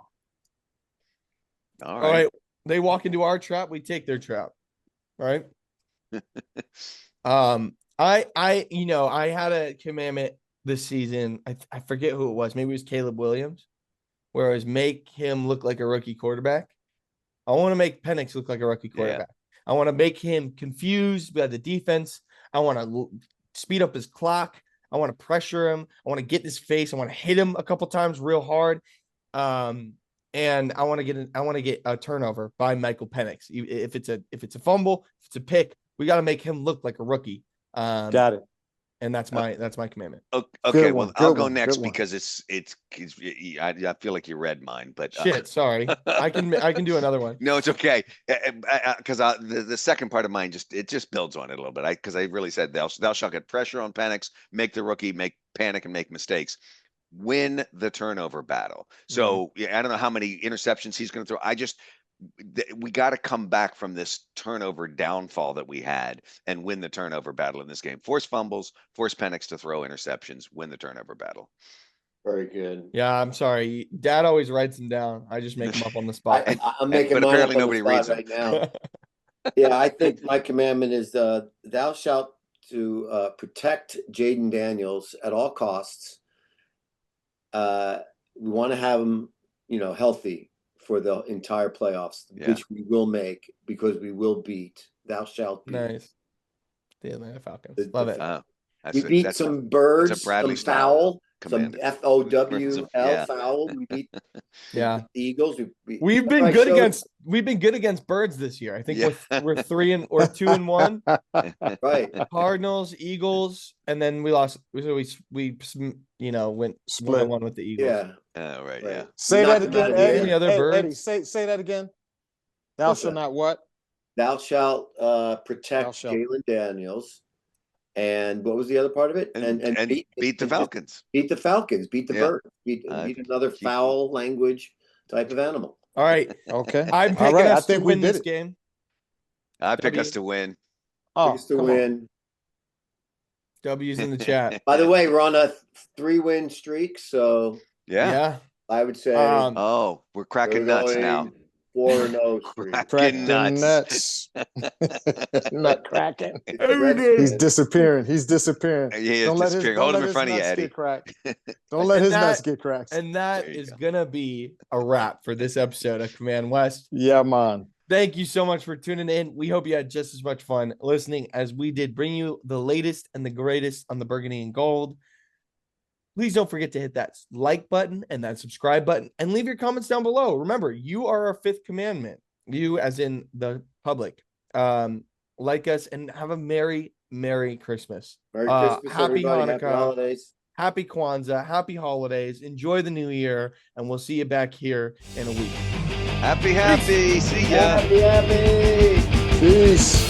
All right. They walk into our trap, we take their trap. Right. I had a commandment this season. I forget who it was. Maybe it was Caleb Williams, where it was make him look like a rookie quarterback. I want to make Penix look like a rookie quarterback. Yeah. I want to make him confused by the defense. I want to speed up his clock. I want to pressure him. I want to get in his face. I want to hit him a couple times real hard. And I want to get a turnover by Michael Penix. If it's a fumble, if it's a pick, we got to make him look like a rookie. Got it. And that's my commandment. Okay, well, I'll go next because I feel like you read mine, but shit, sorry. I can do another one. No, it's okay. Because the second part of mine just builds on it a little bit. Because I really said thou shalt get pressure on Penix, make the rookie panic and make mistakes. Win the turnover battle. So I don't know how many interceptions he's going to throw. We got to come back from this turnover downfall that we had and win the turnover battle in this game. Force fumbles, force Penix to throw interceptions, win the turnover battle. Very good. Yeah, I'm sorry. Dad always writes them down. I just make them up on the spot. I'm making but mine apparently up on nobody the reads spot right now. Yeah, I think my commandment is thou shalt to protect Jayden Daniels at all costs. We want to have him, healthy for the entire playoffs, which we will make because we will beat. Thou shalt beat. Nice. The Atlanta Falcons. Love it. We beat some birds, some foul, some FOWL foul. We beat the Eagles. We've been good against birds this year. I think we're 2-1. Right. Cardinals, Eagles, and then we lost. We went split 1-1 with the Eagles. Yeah. Oh, right. Yeah. Say that again, Eddie. Any other birds? Eddie, say that again. Thou shalt not what? Thou shalt protect Thou shalt. Jayden Daniels. And what was the other part of it? And beat the Falcons. Beat the Falcons. Beat the Yeah. bird. Beat another foul language type of animal. All right. Okay. I'm All picking right, I us to think we win did this it. game. I pick W. us to win. Oh, Pick us to come on. win. W's in the chat. By the way, we're on a 3-win streak, so Yeah. I would say Oh, we're cracking nuts now. 4-0 streak. Cracking Cracking nuts. Nut cracking. He's Disappearing. He's disappearing. He is disappearing. Hold him in front of you, Eddie. Get cracked. Don't let his nuts get cracked. And that There you is go. gonna be a wrap for this episode of Command West. Yeah, man. Thank you so much for tuning in. We hope you had just as much fun listening as we did, bring you the latest and the greatest on the burgundy and gold. Please don't forget to hit that like button and that subscribe button and leave your comments down below. Remember, you are our 5th commandment. You as in the public. Like us and have a Merry Christmas. Merry Christmas, happy everybody. Hanukkah. Happy holidays. Happy Kwanzaa. Happy holidays. Enjoy the new year. And we'll see you back here in a week. Happy. See ya. Happy. Peace.